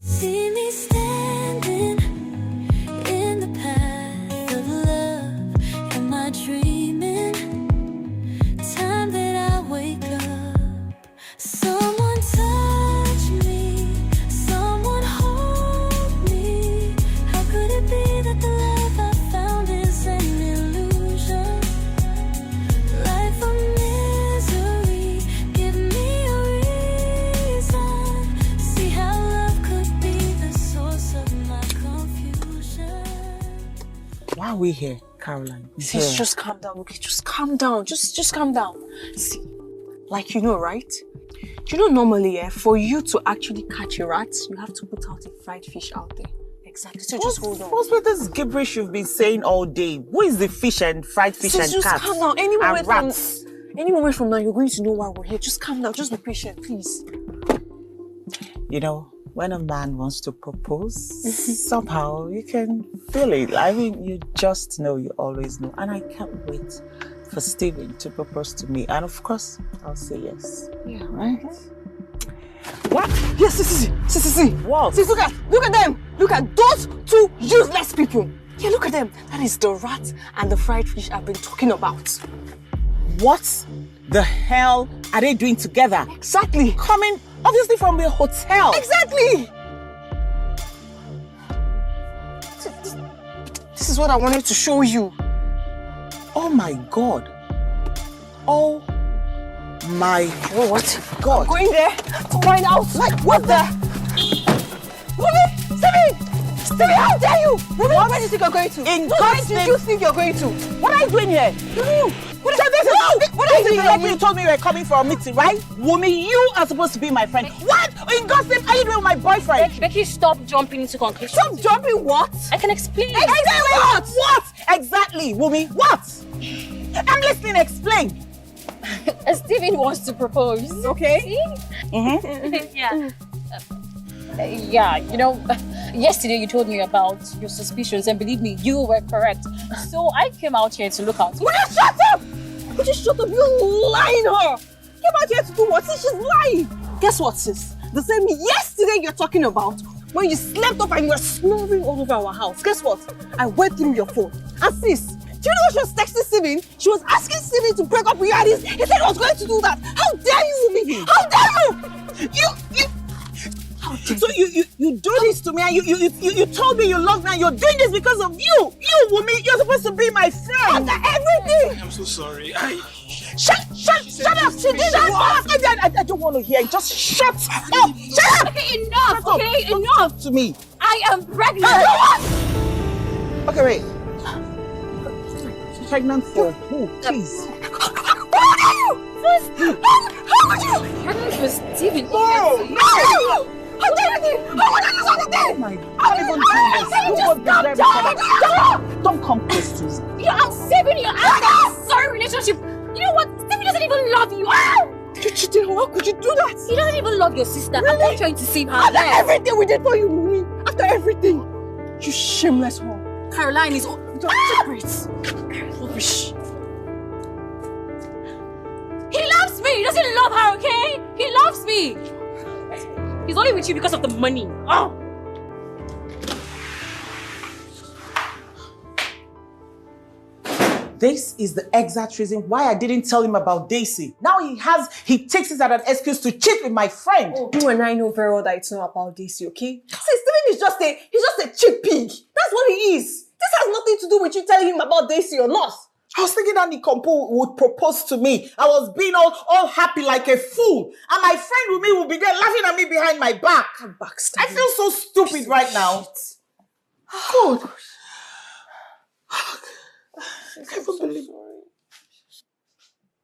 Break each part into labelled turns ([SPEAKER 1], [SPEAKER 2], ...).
[SPEAKER 1] See me standing in the path of love. Am I dreaming? Time that I wake up. Someone touch me. Someone hold me. How could it be that the love I found is an illusion? Life of misery. Give me a reason. See how love could be the source of my confusion.
[SPEAKER 2] Why are we here, Caroline?
[SPEAKER 3] Sis, just calm down, okay? Just calm down. Just calm down. See, like you know, right? You know, normally, for you to actually catch a rat, you have to put out a fried fish out there. Exactly. So just hold on.
[SPEAKER 2] What's with this gibberish you've been saying all day? Who is the fish and fried fish
[SPEAKER 3] Sis,
[SPEAKER 2] and
[SPEAKER 3] just
[SPEAKER 2] cats?
[SPEAKER 3] calm down. Any
[SPEAKER 2] rats?
[SPEAKER 3] moment from now, you're going to know why we're here. Just calm down. Just be patient, please.
[SPEAKER 2] You know, when a man wants to propose, somehow you can feel it. I mean, you just know, you always know. And I can't wait for Steven to propose to me. And of course, I'll say yes.
[SPEAKER 3] Yeah,
[SPEAKER 2] Right?
[SPEAKER 3] What? Yes, see.
[SPEAKER 2] What?
[SPEAKER 3] See, look at them. Look at those two useless people. Yeah, look at them. That is the rat and the fried fish I've been talking about.
[SPEAKER 2] What the hell are they doing together?
[SPEAKER 3] Exactly.
[SPEAKER 2] Coming, obviously, from the hotel.
[SPEAKER 3] Exactly. This is what I wanted to show you.
[SPEAKER 2] Oh my God. Oh my
[SPEAKER 3] You know what?
[SPEAKER 2] God.
[SPEAKER 3] I'm going there to find out. Like, what the? Ruby! Steven, how dare you? Ruby, where do you think you're going to?
[SPEAKER 2] In
[SPEAKER 3] Where
[SPEAKER 2] God's
[SPEAKER 3] do
[SPEAKER 2] name.
[SPEAKER 3] you think you're going to?
[SPEAKER 2] What are you doing here? What are you doing? You told me you were coming for a meeting, right? Wumi, you are supposed to be my friend. What? In God's name, are you doing with my boyfriend?
[SPEAKER 4] Becky, stop jumping into conclusions.
[SPEAKER 3] Stop jumping what?
[SPEAKER 4] I can explain.
[SPEAKER 2] Exactly what? What? Exactly, Wumi. What? I'm listening. Explain.
[SPEAKER 4] Steven wants to propose.
[SPEAKER 3] Okay.
[SPEAKER 4] See? Yeah. Yeah, you know, yesterday you told me about your suspicions, and believe me, you were correct. So I came out here to look out.
[SPEAKER 3] Will you shut up? Will you shut up? You lying her. Came out here to do what? Sis, she's lying. Guess what, sis? The same yesterday you're talking about, when you slept up and you were snoring all over our house. Guess what? I went through your phone. And sis, do you know she was texting Steven? She was asking Steven to break up with you, and he said he was going to do that. How dare you, Wumi? How dare you?
[SPEAKER 2] So you do this to me, and you told me you love me, and you're doing this because of you. You, Wumi, you're supposed to be my friend.
[SPEAKER 3] After everything.
[SPEAKER 5] I'm so sorry.
[SPEAKER 2] Shut up! She did that! I don't want to hear it. Just shut up! Shut up!
[SPEAKER 4] Okay, enough!
[SPEAKER 2] Shut up.
[SPEAKER 4] Okay,
[SPEAKER 2] Don't
[SPEAKER 4] enough!
[SPEAKER 2] talk to me.
[SPEAKER 4] I am pregnant!
[SPEAKER 2] Okay, wait. Pregnant for who? Please.
[SPEAKER 3] How dare you? How could you?
[SPEAKER 4] Pregnant for Steven.
[SPEAKER 3] No! How dare you? How dare you?
[SPEAKER 2] Oh my God. I can't even do this.
[SPEAKER 3] Just calm down.
[SPEAKER 2] Don't come close to me.
[SPEAKER 4] You know, I'm saving you out of this sorry relationship. You know what? Steven doesn't even love you.
[SPEAKER 3] You cheated. How could you do that?
[SPEAKER 4] He doesn't even love your sister.
[SPEAKER 3] Really?
[SPEAKER 4] I'm not trying to save her.
[SPEAKER 3] After everything we did for you, Wumi. After everything. You shameless one.
[SPEAKER 4] Caroline is
[SPEAKER 3] Rubbish.
[SPEAKER 4] He loves me! He doesn't love her, okay? He loves me! He's only with you because of the money. Oh!
[SPEAKER 2] This is the exact reason why I didn't tell him about Daisy. Now he takes it as an excuse to cheat with my friend.
[SPEAKER 3] Oh, you and I know very well that it's not about Daisy, okay? See, Steven is just a cheap pig. That's what he is. This has nothing to do with you telling him about Daisy or not.
[SPEAKER 2] I was thinking that Nikompo would propose to me. I was being all happy like a fool. And my friend with me would be there laughing at me behind my back. I feel so stupid right now. God.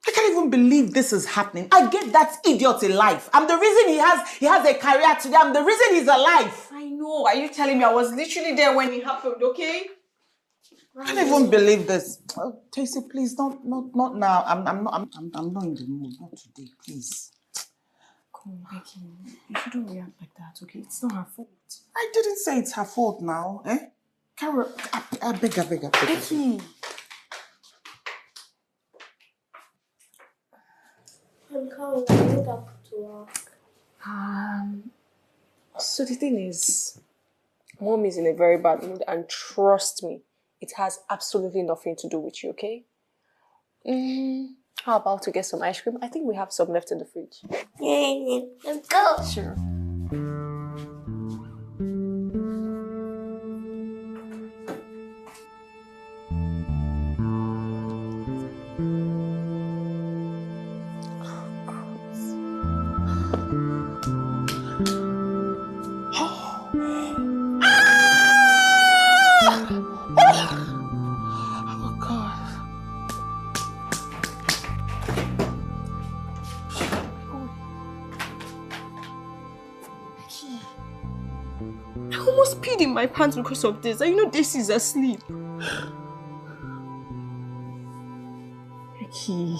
[SPEAKER 2] I can't even believe this is happening. I gave that idiot a life. I'm the reason he has a career today. I'm the reason he's alive.
[SPEAKER 3] I know. Are you telling me I was literally there when it happened, okay?
[SPEAKER 2] I can't even believe this. Oh, Tracy, please, not now. I'm not in the mood. Not today, please.
[SPEAKER 3] Come on, Becky. You shouldn't react like that, okay? It's not her fault.
[SPEAKER 2] I didn't say it's her fault now, eh? Carol, I beg.
[SPEAKER 3] Becky.
[SPEAKER 1] I'm coming. I need to work.
[SPEAKER 3] So the thing is, Mom is in a very bad mood, and trust me, it has absolutely nothing to do with you, okay? How about to get some ice cream? I think we have some left in the fridge.
[SPEAKER 1] Let's go.
[SPEAKER 3] Sure.
[SPEAKER 2] Oh God.
[SPEAKER 3] I almost peed in my pants because of this. And you know this is asleep. Becky.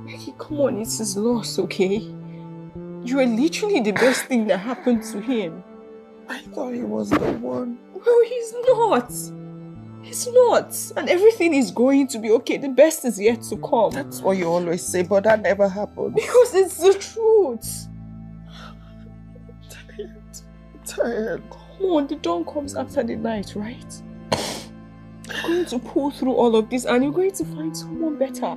[SPEAKER 3] Becky, come on, it's his loss, okay? You are literally the best thing that happened to him.
[SPEAKER 2] I thought he was the one.
[SPEAKER 3] Well, he's not. He's not. And everything is going to be okay. The best is yet to come.
[SPEAKER 2] That's what you always say, but that never happened.
[SPEAKER 3] Because it's the truth.
[SPEAKER 2] I'm tired.
[SPEAKER 3] Come on, the dawn comes after the night, right? You're going to pull through all of this and you're going to find someone better.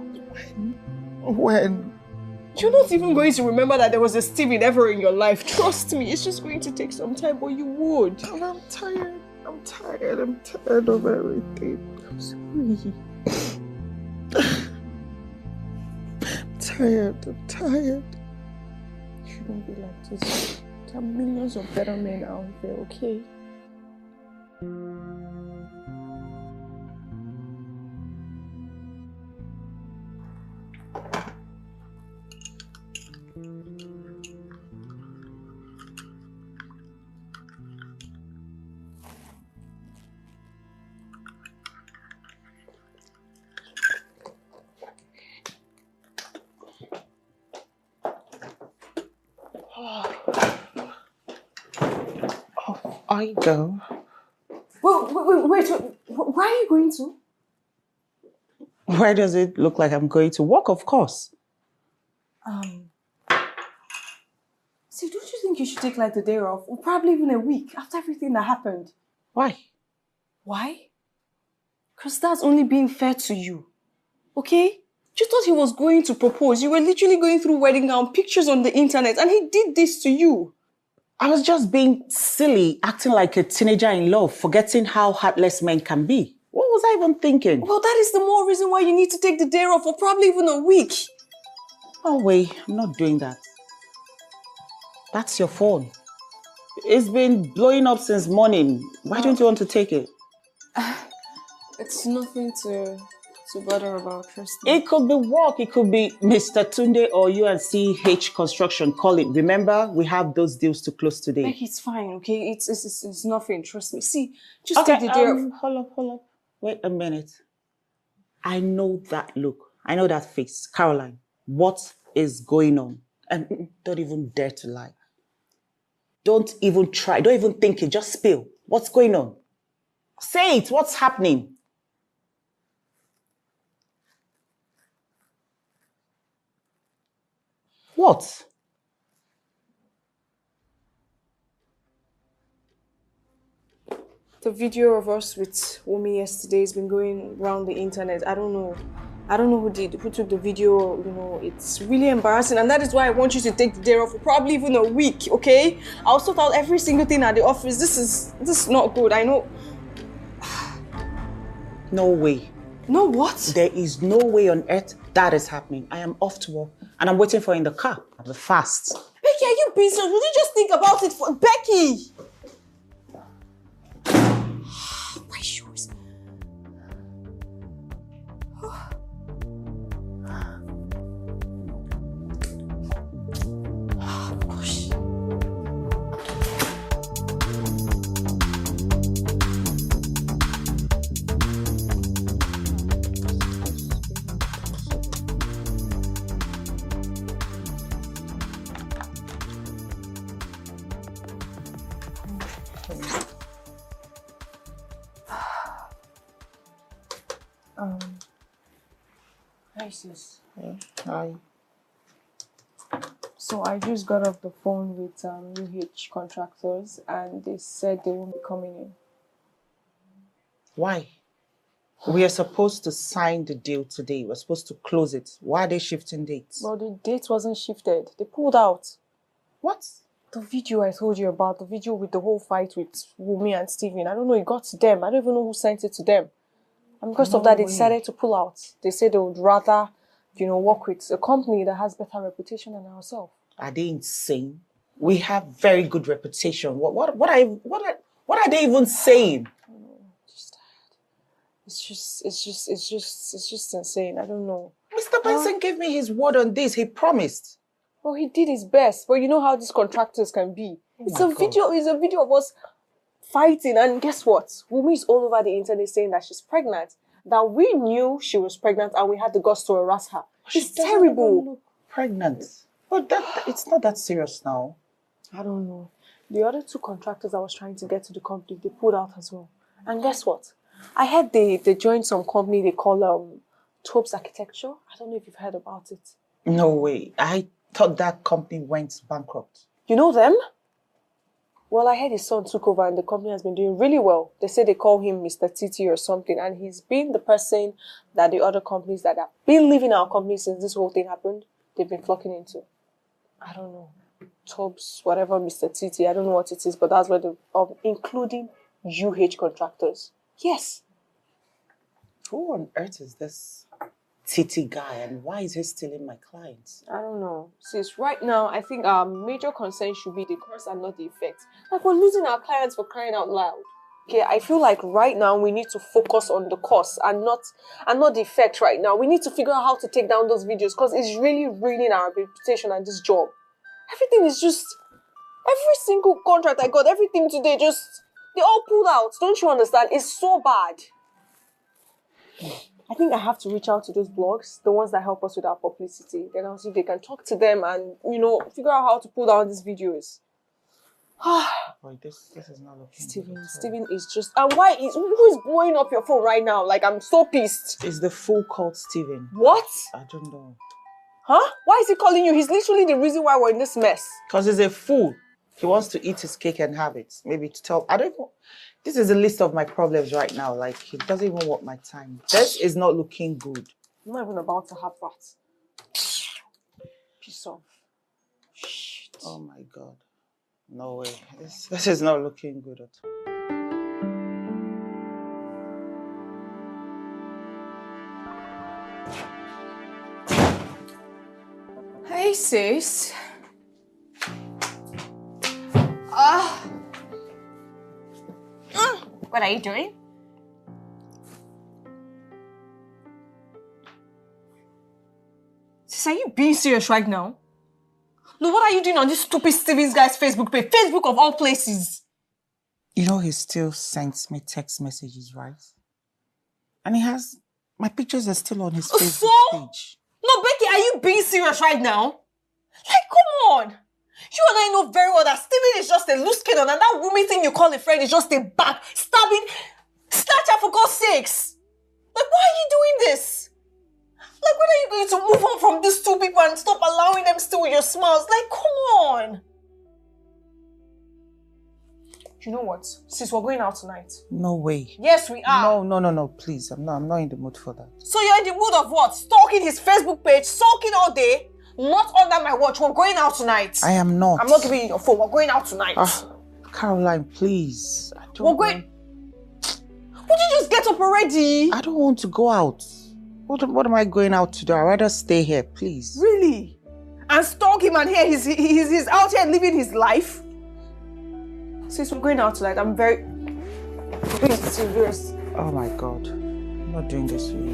[SPEAKER 2] When?
[SPEAKER 3] You're not even going to remember that there was a Steven ever in your life. Trust me, it's just going to take some time, but you would.
[SPEAKER 2] And I'm tired. I'm tired. I'm tired of everything.
[SPEAKER 3] I'm sorry.
[SPEAKER 2] I'm tired. I'm tired.
[SPEAKER 3] You shouldn't be like this. There are millions of better men out there, okay?
[SPEAKER 2] Off I go.
[SPEAKER 3] Wait, where are you going to?
[SPEAKER 2] Where does it look like I'm going to walk? Of course.
[SPEAKER 3] See, don't you think you should take like the day off? Or probably even a week after everything that happened.
[SPEAKER 2] Why?
[SPEAKER 3] Why? Because that's only being fair to you. Okay? You thought he was going to propose. You were literally going through wedding gown pictures on the internet and he did this to you.
[SPEAKER 2] I was just being silly, acting like a teenager in love, forgetting how heartless men can be. What was I even thinking?
[SPEAKER 3] Well, that is the more reason why you need to take the day off for probably even a week.
[SPEAKER 2] Oh, wait, I'm not doing that. That's your phone. It's been blowing up since morning. Why don't you want to take it?
[SPEAKER 3] It's nothing to bother about, trust me.
[SPEAKER 2] It could be work. It could be Mr. Tunde or UNCH Construction. Call it. Remember, we have those deals to close today.
[SPEAKER 3] Like, it's fine, okay? It's nothing, trust me. See, just take the day off.
[SPEAKER 2] Hold up. Wait a minute. I know that look. I know that face. Caroline, what is going on? And don't even dare to lie. Don't even try. Don't even think it. Just spill. What's going on? Say it. What's happening? What?
[SPEAKER 3] The video of us with Wumi yesterday has been going around the internet. I don't know who took the video, you know, it's really embarrassing, and that is why I want you to take the day off for probably even a week, okay? I'll sort out every single thing at the office. This is not good, I know.
[SPEAKER 2] No way.
[SPEAKER 3] No what?
[SPEAKER 2] There is no way on earth that is happening. I am off to work and I'm waiting for you in the car. I'll be fast.
[SPEAKER 3] Becky, are you busy? Would you just think about it for Becky? My shoes. Gosh. Hi, sis.
[SPEAKER 2] Hi.
[SPEAKER 5] So I just got off the phone with UH contractors and they said they won't be coming in.
[SPEAKER 2] Why? We are supposed to sign the deal today. We're supposed to close it. Why are they shifting dates?
[SPEAKER 5] Well, the date wasn't shifted. They pulled out.
[SPEAKER 2] What?
[SPEAKER 5] The video I told you about, the video with the whole fight with Wumi and Steven, I don't know, it got to them. I don't even know who sent it to them. And because of that, they decided to pull out. They said they would rather, work with a company that has better reputation than ourselves.
[SPEAKER 2] Are they insane? We have very good reputation. What are they even saying?
[SPEAKER 5] It's just insane. I don't know.
[SPEAKER 2] Mr. Benson gave me his word on this. He promised.
[SPEAKER 5] Well, he did his best, but you know how these contractors can be. It's a video of us fighting, and guess what? Wumi is all over the internet saying that she's pregnant. That we knew she was pregnant and we had the guts to harass her. It's terrible.
[SPEAKER 2] Pregnant. But it's not that serious now.
[SPEAKER 5] I don't know. The other 2 contractors I was trying to get to the company, they pulled out as well. And guess what? I heard they joined some company they call Tobes Architecture. I don't know if you've heard about it.
[SPEAKER 2] No way. I thought that company went bankrupt.
[SPEAKER 5] You know them? Well, I heard his son took over and the company has been doing really well. They say they call him Mr. TT or something, and he's been the person that the other companies that have been leaving our company since this whole thing happened, they've been flocking into. I don't know. Tobes, whatever, Mr. TT, I don't know what it is, but that's where including UH contractors. Yes.
[SPEAKER 2] Who on earth is this TT guy, and why is he stealing my clients?
[SPEAKER 5] I don't know. Sis, right now, I think our major concern should be the cause and not the effect. Like, we're losing our clients for crying out loud. Okay, I feel like right now we need to focus on the cause and not the effect right now. We need to figure out how to take down those videos because it's really ruining our reputation at this job. Everything is just... Every single contract I got, everything today they all pulled out. Don't you understand? It's so bad. I think I have to reach out to those blogs, the ones that help us with our publicity. Then I'll see if they can talk to them and, figure out how to pull down these videos.
[SPEAKER 2] Boy, this is not looking
[SPEAKER 5] Steven is just... And who is blowing up your phone right now? Like, I'm so pissed.
[SPEAKER 2] It's the fool called Steven.
[SPEAKER 5] What?
[SPEAKER 2] I don't know.
[SPEAKER 5] Huh? Why is he calling you? He's literally the reason why we're in this mess.
[SPEAKER 2] Because he's a fool. He wants to eat his cake and have it. Maybe to tell... I don't know. This is a list of my problems right now. Like, he doesn't even want my time. This is not looking good.
[SPEAKER 5] I'm not even about to have that. Piss off. Shit.
[SPEAKER 2] Oh my God. No way. This is not looking good at all.
[SPEAKER 5] Hey, sis. What are you doing? Sis, are you being serious right now? No, what are you doing on this stupid Steven's guy's Facebook page? Facebook of all places.
[SPEAKER 2] You know, he still sends me text messages, right? And my pictures are still on his Facebook page.
[SPEAKER 5] No, Becky, are you being serious right now? Like, come on. You and I know very well that Steven is just a loose cannon and that woman thing you call a friend is just a backstabbing snatcher for God's sakes. Like, why are you doing this? Like, when are you going to move on from these 2 people and stop allowing them still with your smiles? Like, come on. You know what? Sis, we're going out tonight.
[SPEAKER 2] No way.
[SPEAKER 5] Yes, we are.
[SPEAKER 2] No, please. I'm not in the mood for that.
[SPEAKER 5] So you're in the mood of what? Stalking his Facebook page, sulking all day? Not under my watch. We're going out tonight.
[SPEAKER 2] I am not.
[SPEAKER 5] I'm not giving you your phone. We're going out tonight.
[SPEAKER 2] Caroline, please.
[SPEAKER 5] We're going... Would you just get up already?
[SPEAKER 2] I don't want to go out. What am I going out to do? I'd rather stay here, please.
[SPEAKER 5] Really? And stalk him and here he's out here living his life? Since we're going out tonight, I'm very serious.
[SPEAKER 2] Oh my God. I'm not doing this for you.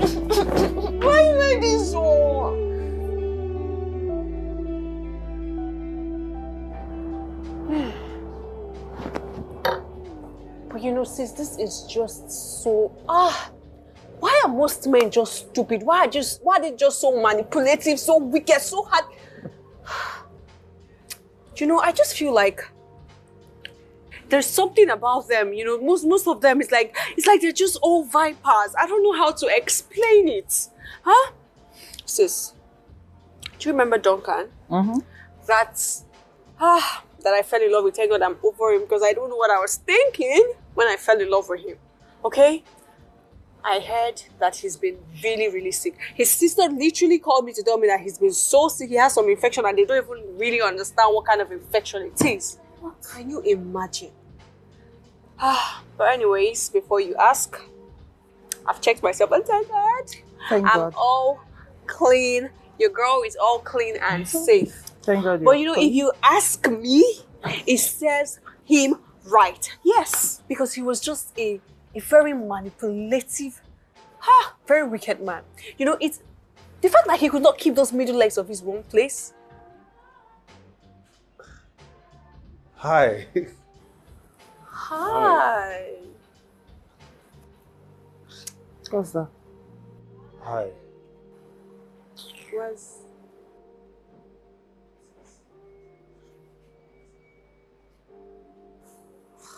[SPEAKER 5] Why are you like this so? But you know, sis, this is just so... Why are most men just stupid? Why are they just so manipulative, so wicked, so hard? You know, I just feel like there's something about them, you know, most of them, it's like they're just all vipers. I don't know how to explain it. Huh? Sis, do you remember Duncan?
[SPEAKER 2] Mm-hmm.
[SPEAKER 5] that I fell in love with. Thank God I'm over him because I don't know what I was thinking when I fell in love with him. Okay? I heard that he's been really, really sick. His sister literally called me to tell me that he's been so sick, he has some infection and they don't even really understand what kind of infection it is. What can you imagine? But anyways, before you ask, I've checked myself and thank God.
[SPEAKER 2] Thank
[SPEAKER 5] I'm
[SPEAKER 2] God.
[SPEAKER 5] all clean. Your girl is all clean and safe.
[SPEAKER 2] Thank God.
[SPEAKER 5] But you know, if you ask me, it serves him right. Yes, because he was just a very manipulative, very wicked man. You know, it's the fact that he could not keep those middle legs of his one place.
[SPEAKER 6] Hi.
[SPEAKER 5] Hi.
[SPEAKER 2] What's that?
[SPEAKER 6] Hi.
[SPEAKER 5] Was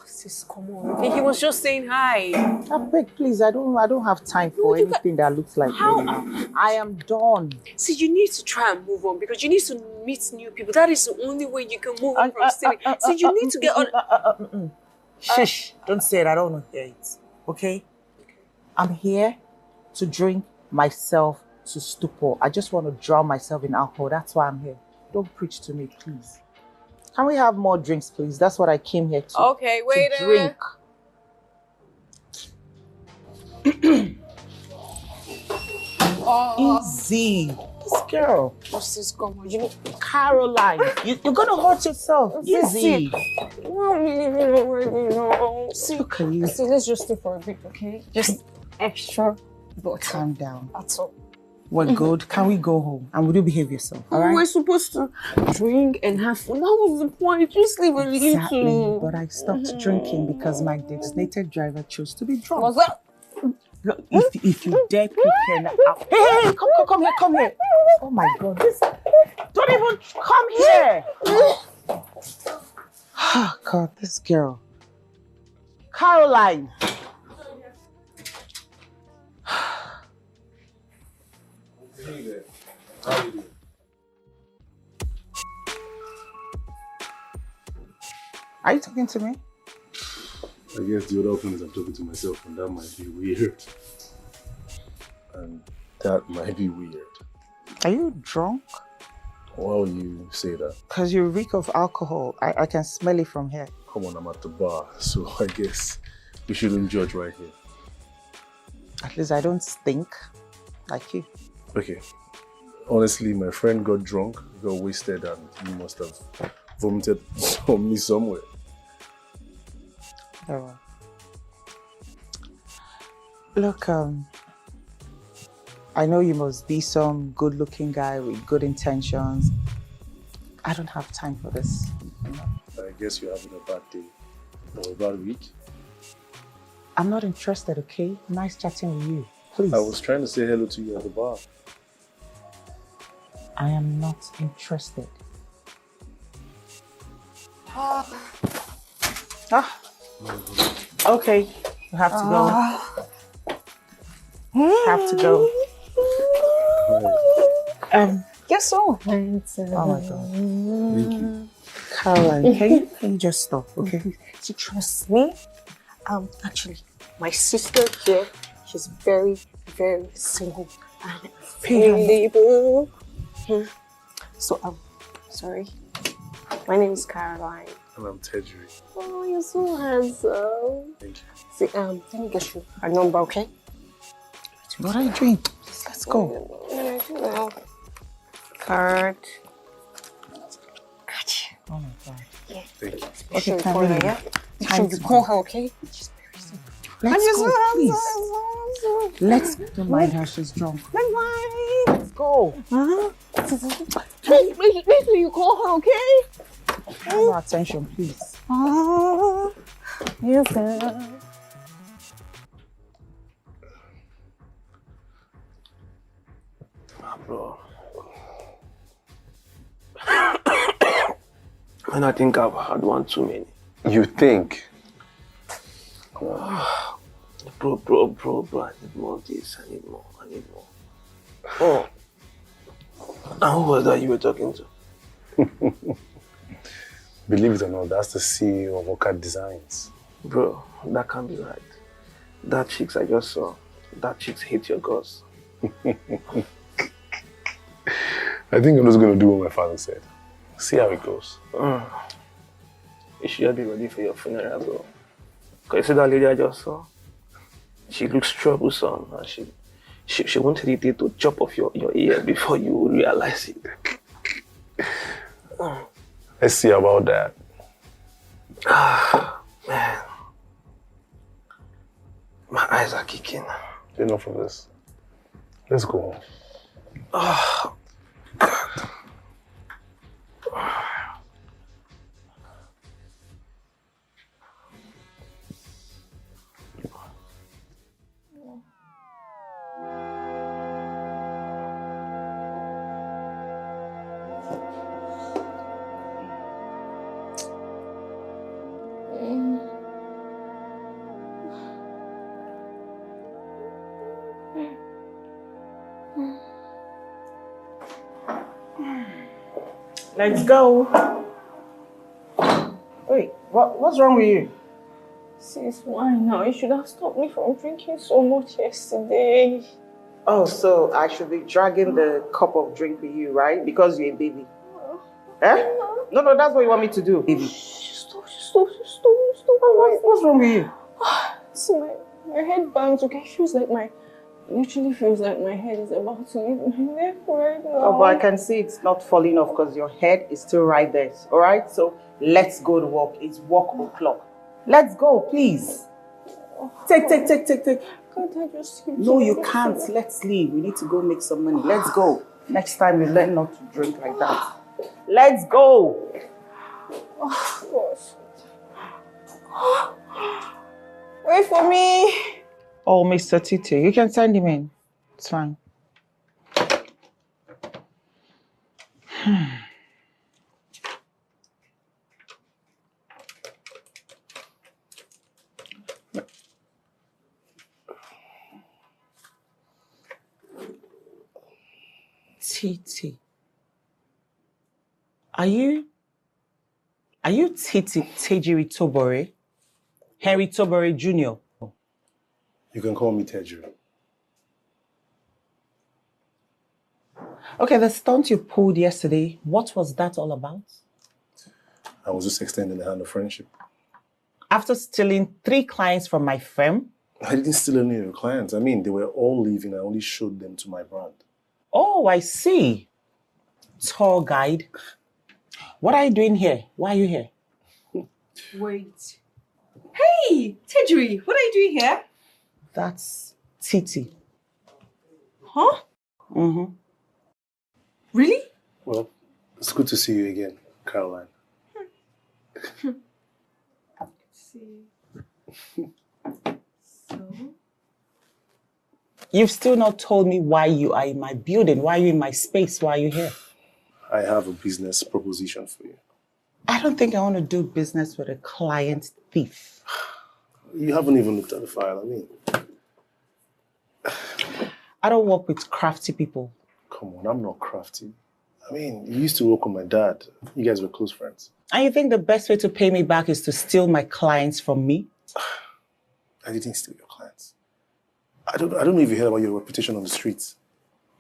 [SPEAKER 5] sis, come on. Okay, he was just saying hi.
[SPEAKER 2] I beg, please. I don't have time for
[SPEAKER 5] you
[SPEAKER 2] anything that looks like
[SPEAKER 5] How?
[SPEAKER 2] me. I am done.
[SPEAKER 5] See, you need to try and move on because you need to meet new people. That is the only way you can move on from staying. So you need to get on.
[SPEAKER 2] Shush! Don't say it. I don't want to hear it. Okay? I'm here to drink myself to stupor. I just want to drown myself in alcohol. That's why I'm here. Don't preach to me, please. Can we have more drinks, please? That's what I came here to.
[SPEAKER 5] Okay, wait
[SPEAKER 2] to drink. Easy. This girl.
[SPEAKER 5] What's this going on? You know,
[SPEAKER 2] Caroline, you're going to hurt yourself. Easy.
[SPEAKER 5] See,
[SPEAKER 2] Look at you.
[SPEAKER 5] see, let's just stay for a bit, okay? Just extra butter.
[SPEAKER 2] Calm down.
[SPEAKER 5] That's all.
[SPEAKER 2] We're good. Can we go home? And will you behave yourself? All right?
[SPEAKER 5] We're supposed to drink and have fun. That was the point. Just leave a
[SPEAKER 2] Exactly.
[SPEAKER 5] little.
[SPEAKER 2] But I stopped drinking because my designated driver chose to be drunk.
[SPEAKER 5] Was that?
[SPEAKER 2] Look, if you dare pick her now, hey, come here. Oh my God, don't even come here. Oh God, this girl. Caroline.
[SPEAKER 6] Hey there. How you doing?
[SPEAKER 2] Are you talking to me?
[SPEAKER 6] I guess the other option is I'm talking to myself, and that might be weird. And that might be weird.
[SPEAKER 2] Are you drunk?
[SPEAKER 6] Why would you say that?
[SPEAKER 2] Because you reek of alcohol. I can smell it from here.
[SPEAKER 6] Come on, I'm at the bar, so I guess we shouldn't judge right here.
[SPEAKER 2] At least I don't stink like you.
[SPEAKER 6] Okay. Honestly, my friend got drunk, got wasted, and he must have vomited on me somewhere.
[SPEAKER 2] Oh. Look, I know you must be some good-looking guy with good intentions. I don't have time for this. You know?
[SPEAKER 6] I guess you're having a bad day or a bad week.
[SPEAKER 2] I'm not interested, okay? Nice chatting with you. Please.
[SPEAKER 6] I was trying to say hello to you at the bar.
[SPEAKER 2] I am not interested. Okay, you have to go. Have to go.
[SPEAKER 5] You're so
[SPEAKER 2] Oh my God.
[SPEAKER 6] Thank you.
[SPEAKER 2] Caroline, can you just stop, okay?
[SPEAKER 5] So trust me. Actually, my sister here, she's very, very single and available. So, sorry. My name is Caroline.
[SPEAKER 6] And I'm Tedri.
[SPEAKER 5] Oh, you're so handsome.
[SPEAKER 6] Thank you.
[SPEAKER 5] See, let me get you a number, okay?
[SPEAKER 2] What are you doing? Please, let's go.
[SPEAKER 5] Card. Gotcha.
[SPEAKER 2] Oh my God.
[SPEAKER 5] Yeah.
[SPEAKER 6] Thank you.
[SPEAKER 2] Okay,
[SPEAKER 5] Call her,
[SPEAKER 2] Caroline.
[SPEAKER 5] yeah? Make
[SPEAKER 2] Time
[SPEAKER 5] sure
[SPEAKER 2] to
[SPEAKER 5] you call
[SPEAKER 2] go.
[SPEAKER 5] her, okay? She's very simple.
[SPEAKER 2] Let's go, please. Let's don't mind her, she's drunk. Let's go.
[SPEAKER 5] Make sure you call her, okay?
[SPEAKER 2] Have no attention, please.
[SPEAKER 5] Yes, sir.
[SPEAKER 7] Bro. And I think I've had one too many.
[SPEAKER 6] You think?
[SPEAKER 7] Come on. Bro, I need more of this. I need more. Oh. And who was that you were talking to?
[SPEAKER 6] Believe it or not, that's the CEO of Oka Designs.
[SPEAKER 7] Bro, that can't be right. That chicks I just saw, that chicks hate your guts.
[SPEAKER 6] I think I'm just going to do what my father said. See how it goes.
[SPEAKER 7] You should be ready for your funeral, bro. Because you see that lady I just saw? She looks troublesome and she wanted you to chop off your ear before you realize it.
[SPEAKER 6] Let's see about that.
[SPEAKER 7] Man. My eyes are kicking.
[SPEAKER 6] Enough of this. Let's go home.
[SPEAKER 7] Oh, God.
[SPEAKER 2] Let's go. Wait, what's wrong with you?
[SPEAKER 5] Sis, why now? You should have stopped me from drinking so much yesterday.
[SPEAKER 2] Oh, so I should be dragging the cup of drink with you, right? Because you're a baby. Eh? No, that's what you want me to do. Baby.
[SPEAKER 5] Stop.
[SPEAKER 2] What's wrong with you?
[SPEAKER 5] See, my head bangs, okay? Literally feels like my head is about to leave my neck right now.
[SPEAKER 2] Oh, but I can see it's not falling off because your head is still right there. All right? So let's go to work. It's work o'clock. Let's go, please. Take.
[SPEAKER 5] Can't I just sleep?
[SPEAKER 2] No, you can't. Let's leave. We need to go make some money. Let's go. Next time you learn not to drink like that. Let's go.
[SPEAKER 5] Oh, gosh. Wait for me.
[SPEAKER 2] Oh, Mr. Titi, you can send him in. It's fine. Titi. Are you Titi Tejiri Tobore? Henry Tobore Jr.?
[SPEAKER 6] You can call me Tejiri.
[SPEAKER 2] Okay, the stunt you pulled yesterday, what was that all about?
[SPEAKER 6] I was just extending the hand of friendship.
[SPEAKER 2] After stealing 3 clients from my firm?
[SPEAKER 6] I didn't steal any of your clients. I mean, they were all leaving. I only showed them to my brand.
[SPEAKER 2] Oh, I see. Tour guide. What are you doing here? Why are you here?
[SPEAKER 3] Wait. Hey, Tejiri, what are you doing here?
[SPEAKER 2] That's Titi.
[SPEAKER 3] Huh?
[SPEAKER 2] Mm-hmm.
[SPEAKER 3] Really?
[SPEAKER 6] Well, it's good to see you again, Caroline.
[SPEAKER 2] You've still not told me why you are in my building. Why are you in my space? Why are you here?
[SPEAKER 6] I have a business proposition for you.
[SPEAKER 2] I don't think I want to do business with a client thief.
[SPEAKER 6] You haven't even looked at the file, I mean.
[SPEAKER 2] I don't work with crafty people.
[SPEAKER 6] Come on, I'm not crafty. I mean, you used to work with my dad. You guys were close friends.
[SPEAKER 2] And you think the best way to pay me back is to steal my clients from me?
[SPEAKER 6] I didn't steal your clients. I don't know if you heard about your reputation on the streets.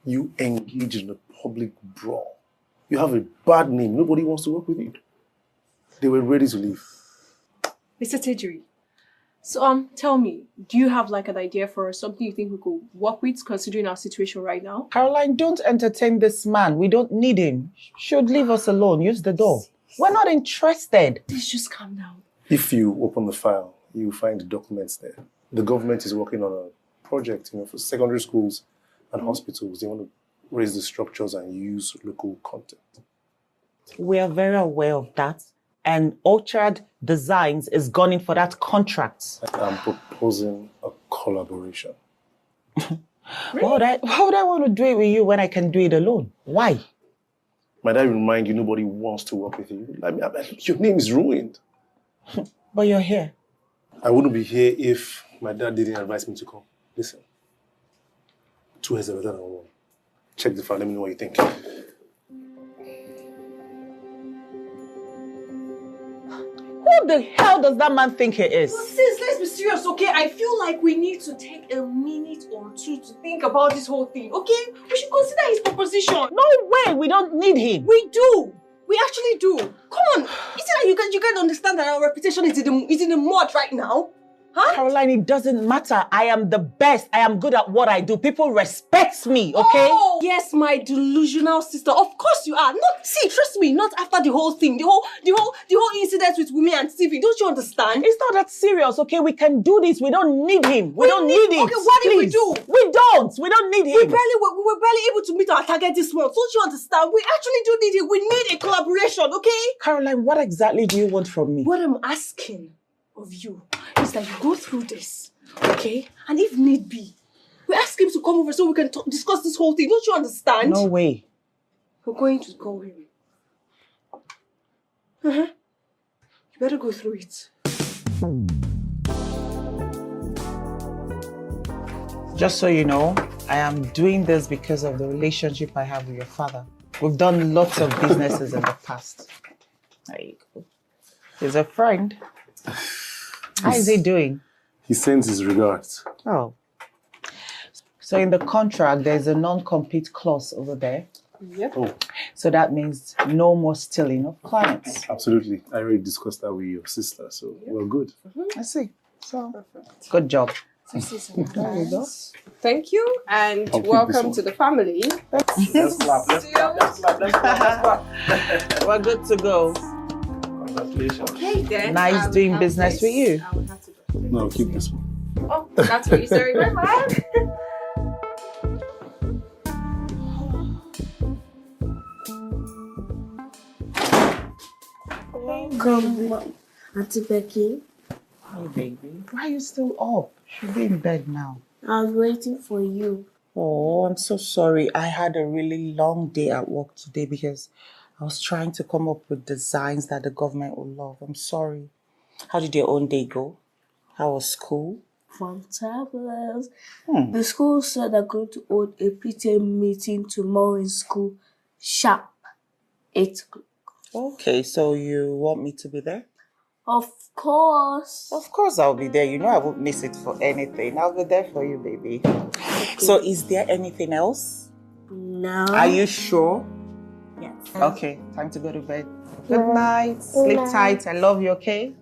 [SPEAKER 6] You engaged in a public brawl. You have a bad name. Nobody wants to work with you. They were ready to leave.
[SPEAKER 3] Mr. Tejiri, so tell me, do you have like an idea for something you think we could work with considering our situation right now?
[SPEAKER 2] Caroline, don't entertain this man. We don't need him. Should leave us alone. Use the door. We're not interested.
[SPEAKER 3] Please just calm down.
[SPEAKER 6] If you open the file, you find the documents there. The government is working on a project, for secondary schools and hospitals. They want to raise the structures and use local content.
[SPEAKER 2] We are very aware of that. And Orchard Designs is gone in for that contract.
[SPEAKER 6] I'm proposing a collaboration.
[SPEAKER 2] Really? Why would I want to do it with you when I can do it alone? Why?
[SPEAKER 6] Might I remind you, nobody wants to work with you. I mean, your name is ruined.
[SPEAKER 2] But you're here.
[SPEAKER 6] I wouldn't be here if my dad didn't advise me to come. Listen, 2 heads are better than 1. Check the file, let me know what you think.
[SPEAKER 2] Who the hell does that man think he is?
[SPEAKER 3] Sis, let's be serious, okay? I feel like we need to take a minute or two to think about this whole thing, okay? We should consider his proposition.
[SPEAKER 2] No way, we don't need him.
[SPEAKER 3] We do. We actually do. Come on. Is it that you can't understand that our reputation is in the mud right now? Huh?
[SPEAKER 2] Caroline, it doesn't matter. I am the best. I am good at what I do. People respect me, okay?
[SPEAKER 3] Oh, yes, my delusional sister. Of course you are. Trust me, not after the whole thing. The whole incident with Wumi and Stevie. Don't you understand?
[SPEAKER 2] It's not that serious, okay? We can do this. We don't need him. We don't need it.
[SPEAKER 3] Okay, what if we do?
[SPEAKER 2] We don't. We don't need him.
[SPEAKER 3] We were barely able to meet our target this month. Don't you understand? We actually do need it. We need a collaboration, okay?
[SPEAKER 2] Caroline, what exactly do you want from me?
[SPEAKER 3] What I'm asking of you is that you go through this, okay? And if need be, we ask him to come over so we can discuss this whole thing. Don't you understand?
[SPEAKER 2] No way.
[SPEAKER 3] We're going to call him. You better go through it.
[SPEAKER 2] Just so you know, I am doing this because of the relationship I have with your father. We've done lots of businesses in the past. There you go. He's a friend. How is he doing?
[SPEAKER 6] He sends his regards.
[SPEAKER 2] Oh. So in the contract, there's a non-compete clause over there.
[SPEAKER 3] Yep.
[SPEAKER 6] Oh,
[SPEAKER 2] So that means no more stealing of clients.
[SPEAKER 6] absolutely. I already discussed that with your sister, so we're good.
[SPEAKER 2] I see. So, good job.
[SPEAKER 3] There
[SPEAKER 2] you go.
[SPEAKER 3] Thank you, and
[SPEAKER 6] I'll keep this
[SPEAKER 3] welcome
[SPEAKER 6] one.
[SPEAKER 3] to the family.
[SPEAKER 7] Let's clap, let's clap, let's clap, let's clap, let's clap.
[SPEAKER 2] We're good to go.
[SPEAKER 7] Congratulations.
[SPEAKER 3] Okay, then.
[SPEAKER 2] Nice doing
[SPEAKER 3] have
[SPEAKER 2] business
[SPEAKER 3] this.
[SPEAKER 2] with you.
[SPEAKER 3] I will have to go.
[SPEAKER 6] No, keep this one.
[SPEAKER 3] Oh, that's what you say. Bye-bye.
[SPEAKER 8] Come, Mom. Auntie Becky,
[SPEAKER 2] Hey, baby. Why are you still up? Should be in bed now.
[SPEAKER 8] I was waiting for you.
[SPEAKER 2] Oh, I'm so sorry. I had a really long day at work today because I was trying to come up with designs that the government will love. I'm sorry. How did your own day go? How was school?
[SPEAKER 8] Fantabulous. The school said they're going to hold a PTA meeting tomorrow in school, sharp 8 o'clock.
[SPEAKER 2] Okay, so you want me to be there?
[SPEAKER 8] Of course.
[SPEAKER 2] Of course I'll be there. You know I won't miss it for anything. I'll be there for you, baby. So is there anything else?
[SPEAKER 8] No.
[SPEAKER 2] Are you sure?
[SPEAKER 8] Yes.
[SPEAKER 2] Okay, time to go to bed. Good night. Sleep tight. I love you, okay?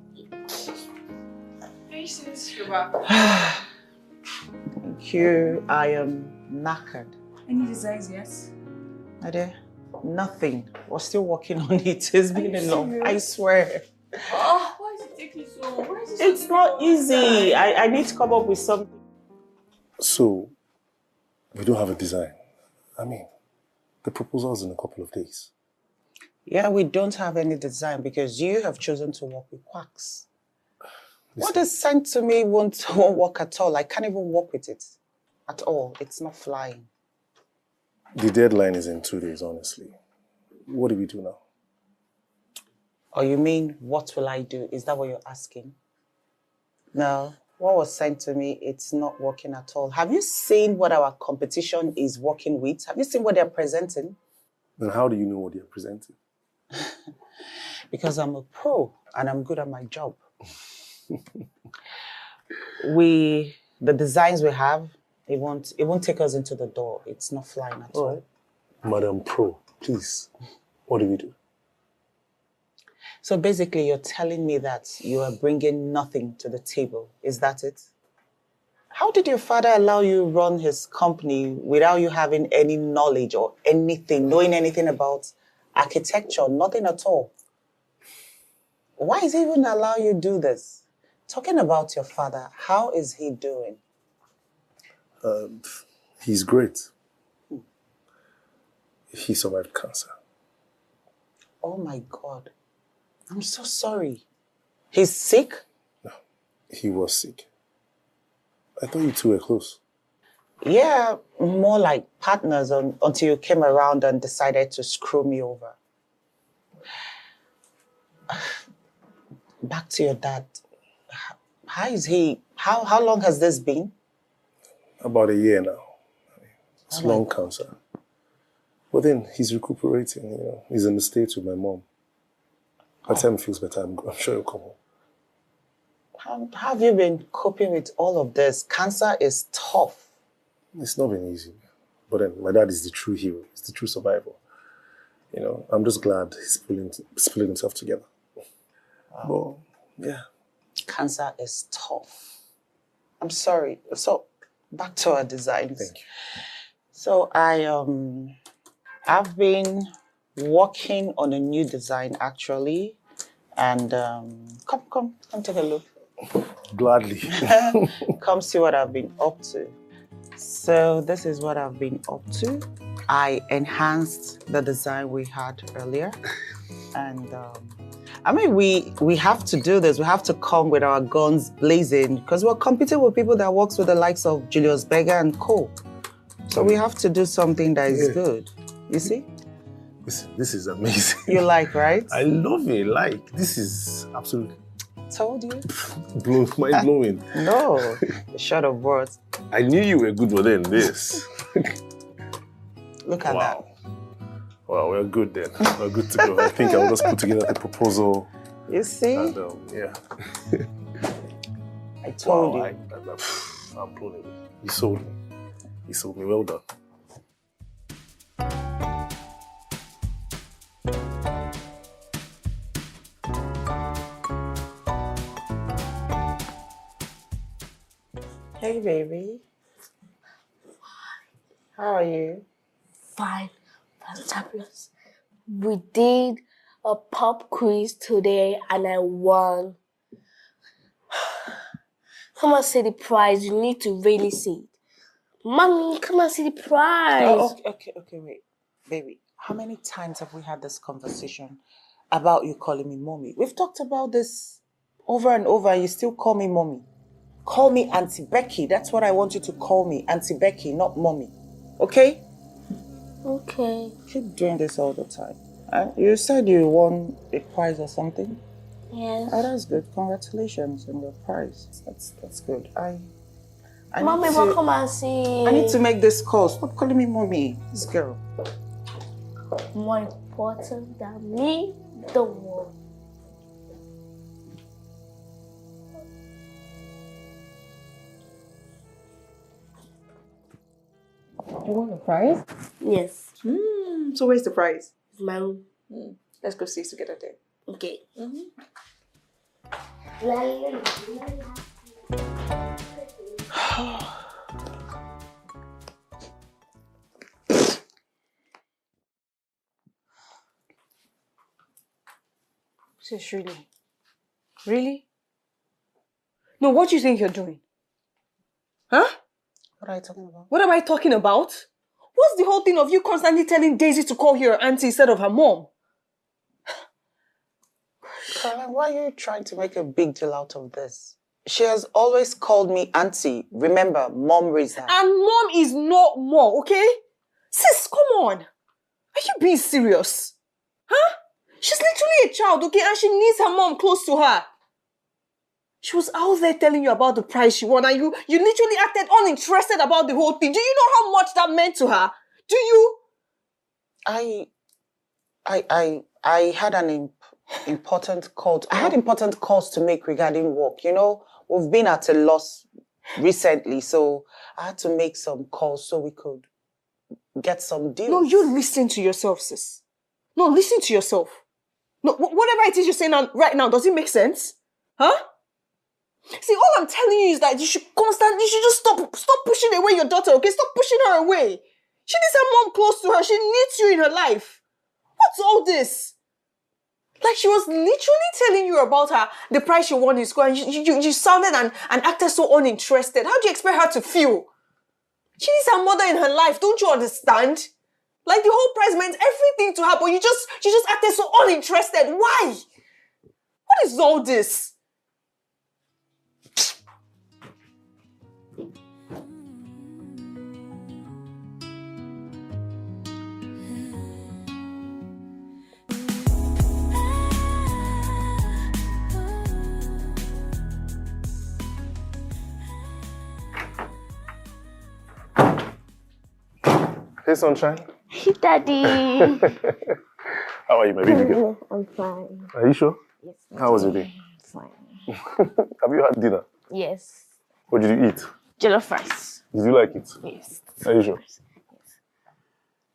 [SPEAKER 3] Patience, Shuba.
[SPEAKER 2] Thank you. I am knackered.
[SPEAKER 3] Any designs, yes?
[SPEAKER 2] Are there? Nothing. We're still working on it. It's been a long. I swear.
[SPEAKER 3] Oh, why is it taking so long? Why is it
[SPEAKER 2] It's not easy. I need to come up with something.
[SPEAKER 6] So, we don't have a design. I mean, the proposal's in a couple of days.
[SPEAKER 2] Yeah, we don't have any design because you have chosen to work with quacks. What is sent to me won't work at all. I can't even work with it at all. It's not flying.
[SPEAKER 6] The deadline is in 2 days, honestly. What do we do now?
[SPEAKER 2] Or you mean, what will I do? Is that what you're asking? No, what was sent to me, it's not working at all. Have you seen what our competition is working with? Have you seen what they're presenting?
[SPEAKER 6] Then how do you know what they're presenting?
[SPEAKER 2] Because I'm a pro and I'm good at my job. The designs we have, it won't take us into the door. It's not flying at all.
[SPEAKER 6] Madam Pro, please, what do we do?
[SPEAKER 2] So basically, you're telling me that you are bringing nothing to the table. Is that it? How did your father allow you to run his company without you having any knowledge or anything, knowing anything about architecture? Nothing at all. Why is he even allow you to do this? Talking about your father, how is he doing?
[SPEAKER 6] He's great. He survived cancer.
[SPEAKER 2] Oh my God. I'm so sorry. He's sick?
[SPEAKER 6] No, he was sick. I thought you two were close.
[SPEAKER 2] Yeah, more like partners until you came around and decided to screw me over. Back to your dad. How is he? How long has this been?
[SPEAKER 6] About a year now. It's lung cancer. But then he's recuperating, He's in the States with my mom. By the time he feels better, I'm sure he'll come home.
[SPEAKER 2] How have you been coping with all of this? Cancer is tough.
[SPEAKER 6] It's not been easy. But then my dad is the true hero. He's the true survivor. You know, I'm just glad he's pulling himself together. But, yeah.
[SPEAKER 2] Cancer is tough. I'm sorry. So, back to our designs.
[SPEAKER 6] Thank you.
[SPEAKER 2] So, I've been working on a new design, actually. And come take a look.
[SPEAKER 6] Gladly.
[SPEAKER 2] Come see what I've been up to. So this is what I've been up to. I enhanced the design we had earlier. And I mean, we have to do this. We have to come with our guns blazing because we're competing with people that works with the likes of Julius Berger and co. So we have to do something that is good. You see?
[SPEAKER 6] This is amazing.
[SPEAKER 2] You like, right?
[SPEAKER 6] I love it. Like, this is absolutely...
[SPEAKER 2] Told you.
[SPEAKER 6] Mind blowing.
[SPEAKER 2] No, short of words.
[SPEAKER 6] I knew you were good within this.
[SPEAKER 2] Look at that.
[SPEAKER 6] Wow, we're good then. We're good to go. I think I'll just put together the proposal.
[SPEAKER 2] You see?
[SPEAKER 6] And, yeah.
[SPEAKER 2] I told you.
[SPEAKER 6] I'm blown away. You sold me. You sold me. Well done.
[SPEAKER 2] Hey, baby. How are you?
[SPEAKER 8] Fine, fantabulous. We did a pop quiz today and I won. Come and see the prize. You need to really see it. Mommy, come and see the prize.
[SPEAKER 2] Oh, okay, wait. Baby, how many times have we had this conversation about you calling me mommy? We've talked about this over and over and you still call me mommy. Call me Auntie Becky. That's what I want you to call me. Auntie Becky, not mommy. Okay?
[SPEAKER 8] Okay.
[SPEAKER 2] Keep doing this all the time. You said you won a prize or something?
[SPEAKER 8] Yes.
[SPEAKER 2] Oh, that's good. Congratulations on your prize. That's good.
[SPEAKER 8] Mommy, will come and see.
[SPEAKER 2] I need to make this call. Stop calling me mommy. This girl.
[SPEAKER 8] More important than me, the world.
[SPEAKER 3] You want a prize?
[SPEAKER 8] Yes.
[SPEAKER 3] So where's the prize?
[SPEAKER 8] My room.
[SPEAKER 3] Let's go see it together then.
[SPEAKER 8] Okay.
[SPEAKER 3] Sis, really? Really? No, what do you think you're doing? Huh?
[SPEAKER 2] What are you talking about?
[SPEAKER 3] What am I talking about? What's the whole thing of you constantly telling Daisy to call her auntie instead of her mom?
[SPEAKER 2] Caroline, why are you trying to make a big deal out of this? She has always called me auntie. Remember, mom raised her.
[SPEAKER 3] And mom is not mom, okay? Sis, come on. Are you being serious? Huh? She's literally a child, okay? And she needs her mom close to her. She was out there telling you about the prize she won and you literally acted uninterested about the whole thing. Do you know how much that meant to her? Do you?
[SPEAKER 2] I had an important call. I had important calls to make regarding work. You know, we've been at a loss recently, so I had to make some calls so we could get some deals.
[SPEAKER 3] No, you listen to yourself, sis. No, listen to yourself. No, whatever it is you're saying right now, does it make sense? Huh? See, all I'm telling you is that you should just stop pushing away your daughter, okay? Stop pushing her away. She needs her mom close to her. She needs you in her life. What's all this? Like she was literally telling you about the prize she won in school and you sounded and acted so uninterested. How do you expect her to feel? She needs her mother in her life. Don't you understand? Like the whole prize meant everything to her, but you just acted so uninterested. Why? What is all this?
[SPEAKER 6] Hey, sunshine.
[SPEAKER 8] Hey, Daddy.
[SPEAKER 6] How are you, my baby girl?
[SPEAKER 8] I'm fine.
[SPEAKER 6] Are you sure?
[SPEAKER 8] Yes.
[SPEAKER 6] How was your day?
[SPEAKER 8] Fine.
[SPEAKER 6] Have you had dinner?
[SPEAKER 8] Yes.
[SPEAKER 6] What did you eat?
[SPEAKER 8] Jollof rice.
[SPEAKER 6] Did you like it?
[SPEAKER 8] Yes.
[SPEAKER 6] Are you sure?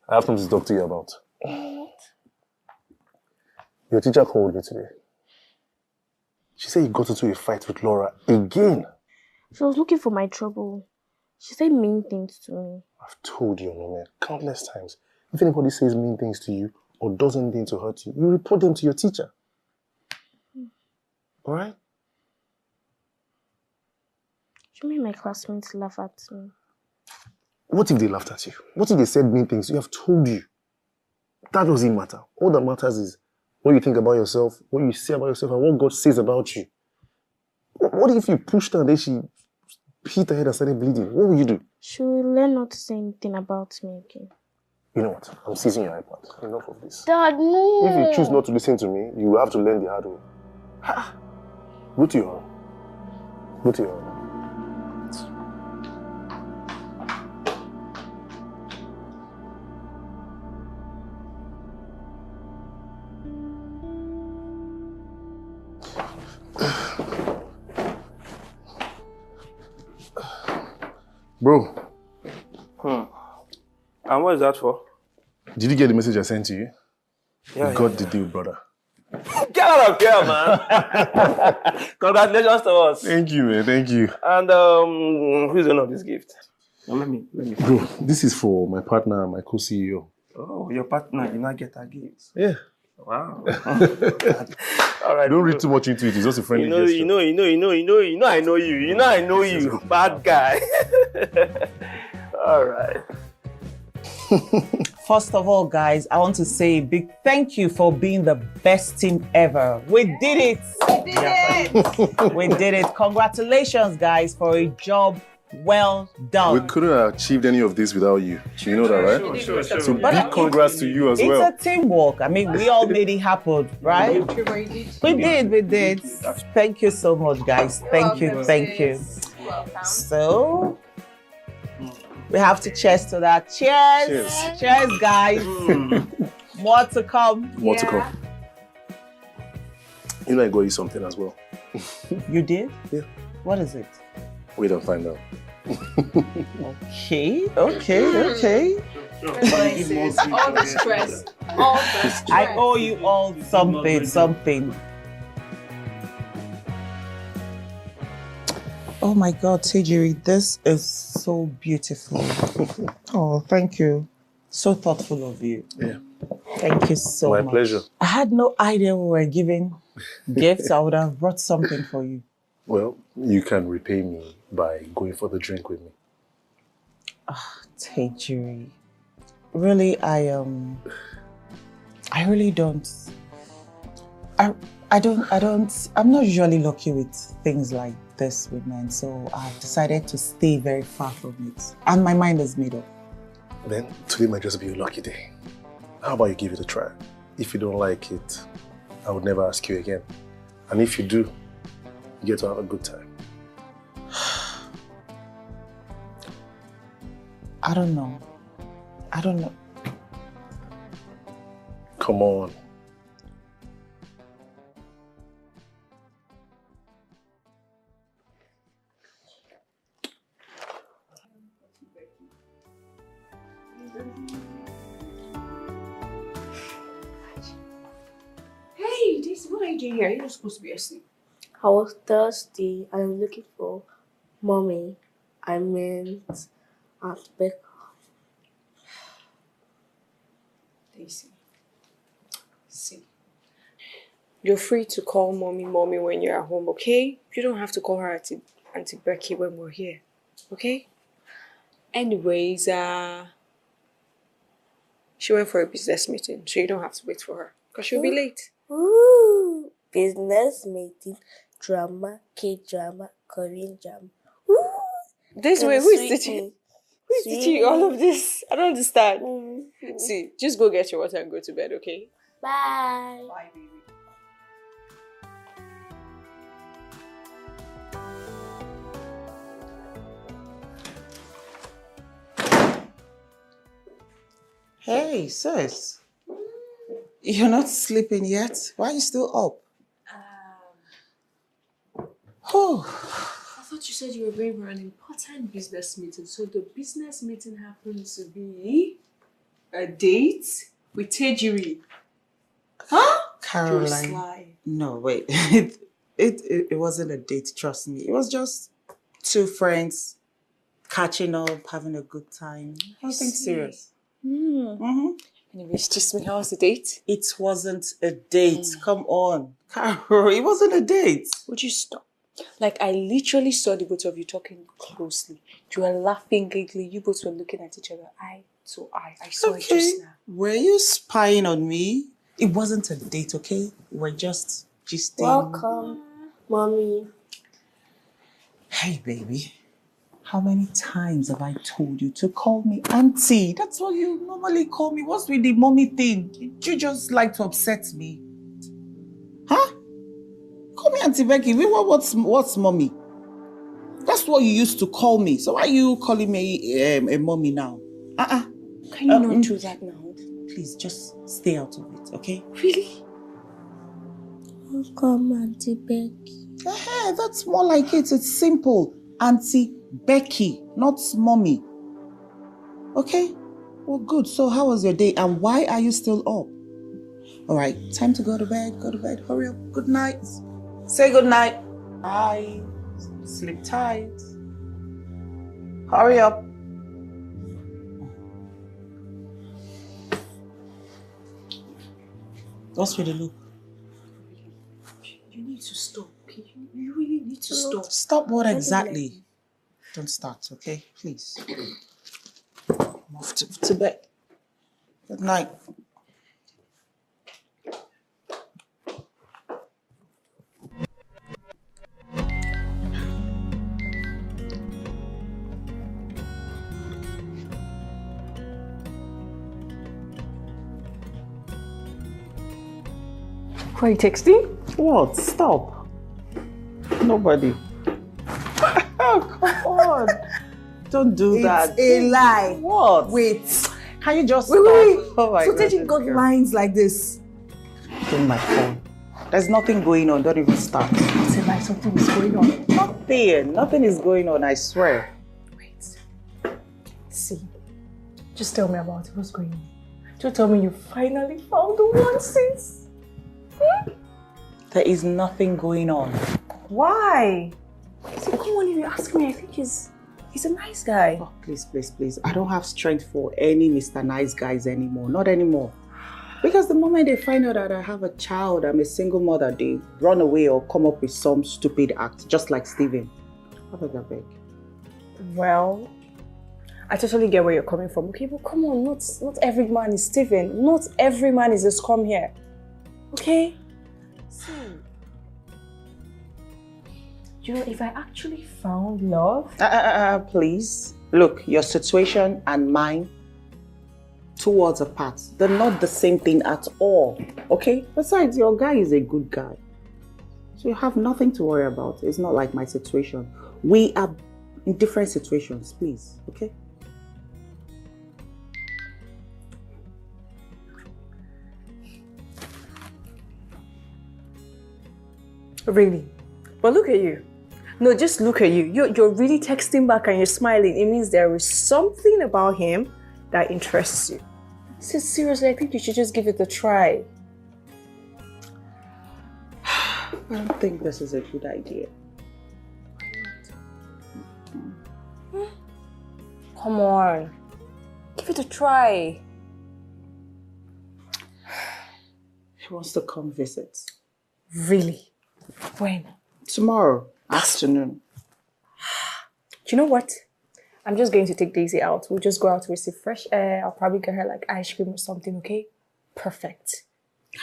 [SPEAKER 6] I have something to talk to you about. Your teacher called me today. She said you got into a fight with Laura again.
[SPEAKER 8] She was looking for my trouble. She said mean things to me.
[SPEAKER 6] I've told you, Nome, countless times. If anybody says mean things to you or does anything to hurt you, you report them to your teacher. Alright?
[SPEAKER 8] She made my classmates laugh at me.
[SPEAKER 6] What if they laughed at you? What if they said mean things? You have told you. That doesn't matter. All that matters is what you think about yourself, what you say about yourself, and what God says about you. What if you pushed her and then she hit her head and started bleeding? What will you do?
[SPEAKER 8] She will learn not to say anything about me again.
[SPEAKER 6] You know what? I'm seizing your iPad. Enough of this.
[SPEAKER 8] Dad, no!
[SPEAKER 6] If you choose not to listen to me, you will have to learn the hard way. Go to your room. Go to your room. Bro.
[SPEAKER 7] And what is that for?
[SPEAKER 6] Did you get the message I sent to you?
[SPEAKER 7] Yeah,
[SPEAKER 6] You got the deal, brother.
[SPEAKER 7] Get out of here, man. Congratulations to us.
[SPEAKER 6] Thank you, man. Thank you.
[SPEAKER 7] And who's the owner of this gift? Well, let me.
[SPEAKER 6] Bro, this is for my partner, my co-CEO.
[SPEAKER 7] Oh, your partner, you not get a gift.
[SPEAKER 6] Yeah.
[SPEAKER 7] Wow. All right.
[SPEAKER 6] Don't read too much into it. It's just a friendly gesture.
[SPEAKER 7] You know, I know you. You know, I know you. Bad guy. All right.
[SPEAKER 2] First of all, guys, I want to say a big thank you for being the best team ever. We did it. We did it. Congratulations, guys, for a job well done.
[SPEAKER 6] We couldn't have achieved any of this without you. You know that, right?
[SPEAKER 7] Sure.
[SPEAKER 6] So big congrats to you as
[SPEAKER 2] It's
[SPEAKER 6] well.
[SPEAKER 2] a teamwork. I mean, we all made it happen, right? We did. Thank you so much, guys. Thank you. So, we have to cheers to that. Cheers, guys. More to come.
[SPEAKER 6] More to come. You know I got you something as well.
[SPEAKER 2] You did?
[SPEAKER 6] Yeah.
[SPEAKER 2] What is it?
[SPEAKER 6] Wait and find out.
[SPEAKER 2] Okay.
[SPEAKER 5] All the stress.
[SPEAKER 2] I owe you all something. Oh my God, Tejiri, this is so beautiful. Oh, thank you. So thoughtful of you.
[SPEAKER 6] Yeah.
[SPEAKER 2] Thank you so much.
[SPEAKER 6] My pleasure.
[SPEAKER 2] I had no idea we were giving gifts. I would have brought something for you.
[SPEAKER 6] Well, you can repay me by going for the drink with me.
[SPEAKER 2] Tejiri. Really, I'm not usually lucky with things like this with men, so I've decided to stay very far from it. And my mind is made up.
[SPEAKER 6] Then today might just be a lucky day. How about you give it a try? If you don't like it, I would never ask you again. And if you do, you get to have a good time.
[SPEAKER 2] I don't know.
[SPEAKER 6] Come on.
[SPEAKER 5] Hey, Daisy, what are you doing here? You're not supposed to be asleep.
[SPEAKER 8] I was thirsty and I was looking for mommy. I meant Aunt Becca.
[SPEAKER 5] Daisy, see, you're free to call mommy when you're at home, okay? You don't have to call her Auntie Becky when we're here, okay? Anyways, she went for a business meeting, so you don't have to wait for her, because she'll be late.
[SPEAKER 8] Ooh, business meeting, drama, K-drama, Korean drama. Ooh,
[SPEAKER 5] This way, who is teaching? Who is teaching you all of this? I don't understand. See, just go get your water and go to bed, okay?
[SPEAKER 8] Bye.
[SPEAKER 5] Bye, baby.
[SPEAKER 2] Hey, sis. You're not sleeping yet? Why are you still up? Oh,
[SPEAKER 8] I thought you said you were going for an important business meeting. So the business meeting happened to be a date with Tejiri. Huh? You're
[SPEAKER 2] Caroline.
[SPEAKER 8] sly.
[SPEAKER 2] No, wait. It wasn't a date, trust me. It was just two friends catching up, having a good time. Nothing serious.
[SPEAKER 5] Anyways, just me, how was the date?
[SPEAKER 2] It wasn't a date. Come on. Carol, it wasn't a date.
[SPEAKER 5] Would you stop? Like, I literally saw the both of you talking closely. You were laughing giggling. You both were looking at each other eye to eye. I saw it just now.
[SPEAKER 2] Were you spying on me? It wasn't a date, okay? We're just gisting.
[SPEAKER 8] Welcome, mommy.
[SPEAKER 2] Hey, baby. How many times have I told you to call me auntie? That's what you normally call me. What's with the mommy thing? You just like to upset me. Huh? Call me Auntie Becky. What's mommy? That's what you used to call me. So why are you calling me a mommy now?
[SPEAKER 5] Can you not do that now?
[SPEAKER 2] Please, just stay out of it, okay?
[SPEAKER 5] Really?
[SPEAKER 8] Welcome, Auntie Becky.
[SPEAKER 2] That's more like it. It's simple. Auntie Becky, not mommy. Okay? Well, good. So how was your day? And why are you still up? All right, time to go to bed. Go to bed. Hurry up. Good night. Say good night. Bye. Sleep tight. Hurry up. What's with the look?
[SPEAKER 8] You need to stop. You really need to stop.
[SPEAKER 2] Stop what exactly? Don't start, okay? Please. I'm off to bed. Good night.
[SPEAKER 5] Who are you texting?
[SPEAKER 2] What? Stop. Nobody. Oh, come on. Don't do that.
[SPEAKER 3] It's a lie.
[SPEAKER 2] What?
[SPEAKER 3] Wait.
[SPEAKER 2] Can you just
[SPEAKER 3] Wait.
[SPEAKER 2] stop? Oh my
[SPEAKER 3] So
[SPEAKER 2] God.
[SPEAKER 3] Teji got lines like this.
[SPEAKER 2] In my phone. There's nothing going on. Don't even start.
[SPEAKER 3] It's a lie. Something is going on.
[SPEAKER 2] Nothing is going on, I swear.
[SPEAKER 3] Wait. See. Just tell me about it. What's going on? Just tell me you finally found the one since.
[SPEAKER 2] There is nothing going on.
[SPEAKER 3] Why? See, come on, if you ask me, I think he's a nice guy.
[SPEAKER 2] Oh, please. I don't have strength for any Mr. Nice Guys anymore. Not anymore. Because the moment they find out that I have a child, I'm a single mother, they run away or come up with some stupid act, just like Steven. I beg.
[SPEAKER 3] Well, I totally get where you're coming from. Okay, but come on, not every man is Steven. Not every man is a scum here. Okay? See. You know, if I actually found love...
[SPEAKER 2] Please. Look, your situation and mine, 2 worlds apart. They're not the same thing at all. Okay? Besides, your guy is a good guy. So you have nothing to worry about. It's not like my situation. We are in different situations, please. Okay?
[SPEAKER 3] Really? But look at you. No, just look at you. You're really texting back and you're smiling. It means there is something about him that interests you. See, seriously, I think you should just give it a try.
[SPEAKER 2] I don't think this is a good idea.
[SPEAKER 3] Come on. Give it a try.
[SPEAKER 2] He wants to come visit.
[SPEAKER 3] Really? When?
[SPEAKER 2] Tomorrow afternoon.
[SPEAKER 3] Do you know what? I'm just going to take Daisy out. We'll just go out to receive fresh air. I'll probably get her like ice cream or something, okay? Perfect.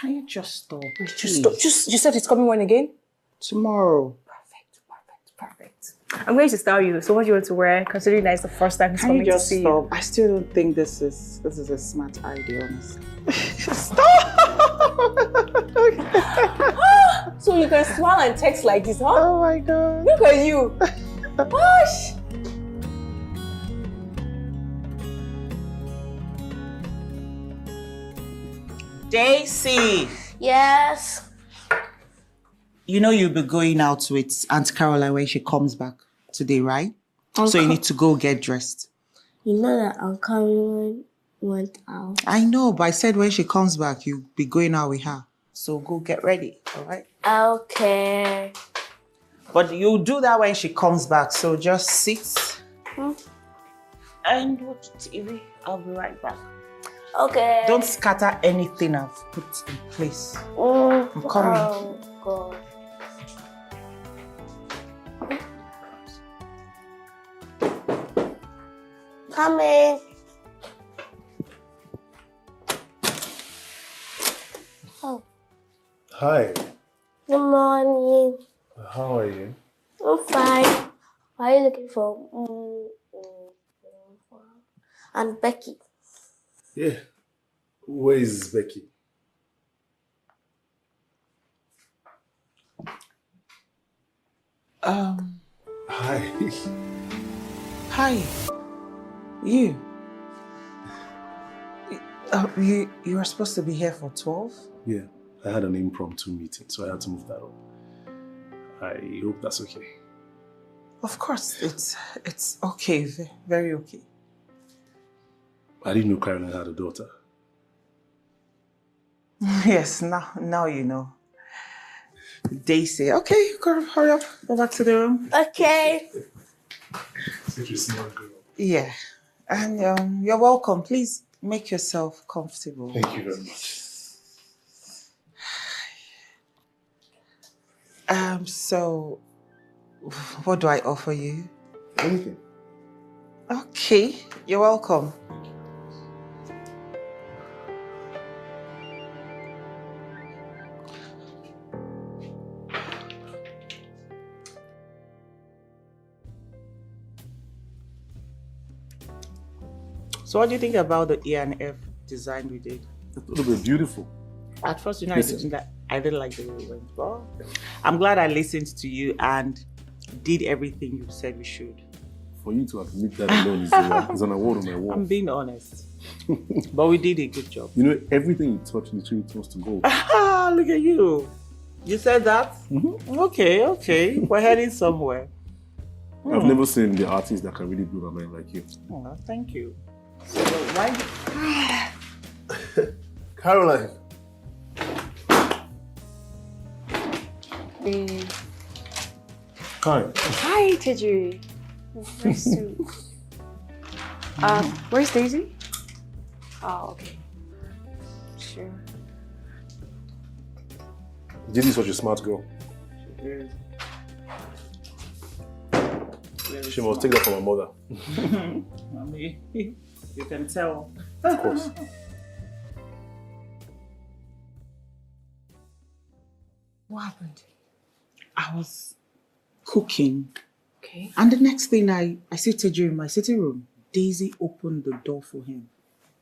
[SPEAKER 2] Can you just stop?
[SPEAKER 3] Just stop. You said it's coming when again?
[SPEAKER 2] Tomorrow.
[SPEAKER 3] Perfect. I'm going to style you. So what do you want to wear? Considering that it's the first time he's
[SPEAKER 2] Can you
[SPEAKER 3] coming to
[SPEAKER 2] just
[SPEAKER 3] see
[SPEAKER 2] stop?
[SPEAKER 3] you.
[SPEAKER 2] I still don't think this is a smart idea, honestly.
[SPEAKER 3] So you can smile and text like this, huh?
[SPEAKER 2] Oh my God.
[SPEAKER 3] Look at you. Gosh.
[SPEAKER 2] Daisy,
[SPEAKER 8] Yes.
[SPEAKER 2] You know you'll be going out with Aunt Caroline when she comes back today, right? So you need to go get dressed.
[SPEAKER 1] You know that Aunt Caroline went out.
[SPEAKER 2] I know, but I said when she comes back, you'll be going out with her. So go get ready, all right?
[SPEAKER 1] Okay.
[SPEAKER 2] But you'll do that when she comes back, so just sit and watch TV. I'll be right back.
[SPEAKER 1] Okay.
[SPEAKER 2] Don't scatter anything I've put in place. I'm coming.
[SPEAKER 1] Oh, God. Coming. Oh,
[SPEAKER 6] Hi.
[SPEAKER 1] good morning.
[SPEAKER 6] How are you?
[SPEAKER 1] I'm fine. Why are you looking for and Becky?
[SPEAKER 6] Yeah. Where is Becky? Hi.
[SPEAKER 2] Hi. You. You were supposed to be here for 12?
[SPEAKER 6] Yeah, I had an impromptu meeting, so I had to move that up. I hope that's okay.
[SPEAKER 2] Of course, it's okay, very okay.
[SPEAKER 6] I didn't know Caroline had a daughter.
[SPEAKER 2] Yes, now you know. Daisy, okay, girl, hurry up, go back to the room.
[SPEAKER 1] Okay.
[SPEAKER 6] Such a smart girl.
[SPEAKER 2] Yeah, and you're welcome. Please make yourself comfortable.
[SPEAKER 6] Thank you very much.
[SPEAKER 2] So, what do I offer you?
[SPEAKER 6] Anything.
[SPEAKER 2] Okay, you're welcome. So what do you think about the E and F design we did?
[SPEAKER 6] It's a little bit beautiful.
[SPEAKER 2] At first,
[SPEAKER 6] Listen.
[SPEAKER 2] I didn't like the way it went. But I'm glad I listened to you and did everything you said we should.
[SPEAKER 6] For you to admit that alone is an award on my wall.
[SPEAKER 2] I'm being honest. But we did a good job.
[SPEAKER 6] You know, everything you touch literally turns to gold.
[SPEAKER 2] Look at you. You said that?
[SPEAKER 6] Mm-hmm.
[SPEAKER 2] Okay. We're heading somewhere.
[SPEAKER 6] I've never seen the artist that can really blow my mind like you.
[SPEAKER 2] Oh, thank you. So why?
[SPEAKER 6] Caroline. Hi.
[SPEAKER 5] Hi, Tejiri. Very soon. Where's Daisy? Oh, okay. Sure.
[SPEAKER 6] Daisy's such a smart girl. She must take that from her mother.
[SPEAKER 2] Mommy, you can tell.
[SPEAKER 6] Of course.
[SPEAKER 5] What happened?
[SPEAKER 2] I was cooking.
[SPEAKER 5] Okay.
[SPEAKER 2] And the next thing I see Teju in my sitting room. Daisy opened the door for him.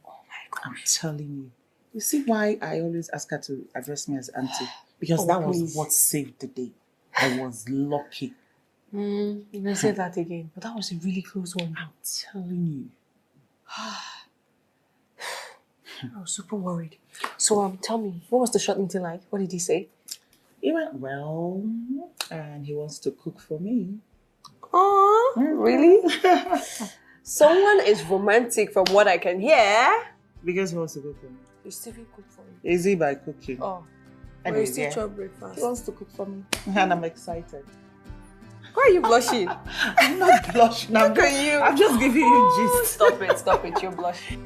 [SPEAKER 5] Oh my God.
[SPEAKER 2] I'm telling you. You see why I always ask her to address me as auntie? Because that was
[SPEAKER 5] please.
[SPEAKER 2] what saved the day. I was lucky.
[SPEAKER 5] You can say that again, but that was a really close one.
[SPEAKER 2] I'm telling you.
[SPEAKER 5] I was super worried. So tell me, what was the short meeting like? What did he say?
[SPEAKER 2] It went well, and he wants to cook for me.
[SPEAKER 5] Oh, really? Someone is romantic from what I can hear.
[SPEAKER 2] Because he wants to cook for me.
[SPEAKER 5] You still cook for me.
[SPEAKER 2] Is he by cooking?
[SPEAKER 5] Oh,
[SPEAKER 2] Anyways,
[SPEAKER 5] still
[SPEAKER 2] yeah.
[SPEAKER 5] chop breakfast.
[SPEAKER 2] He wants to cook for me, and I'm excited.
[SPEAKER 5] Why are you blushing?
[SPEAKER 2] I'm not blushing.
[SPEAKER 5] Look at you.
[SPEAKER 2] I'm just giving you gist.
[SPEAKER 5] Stop it, you're blushing.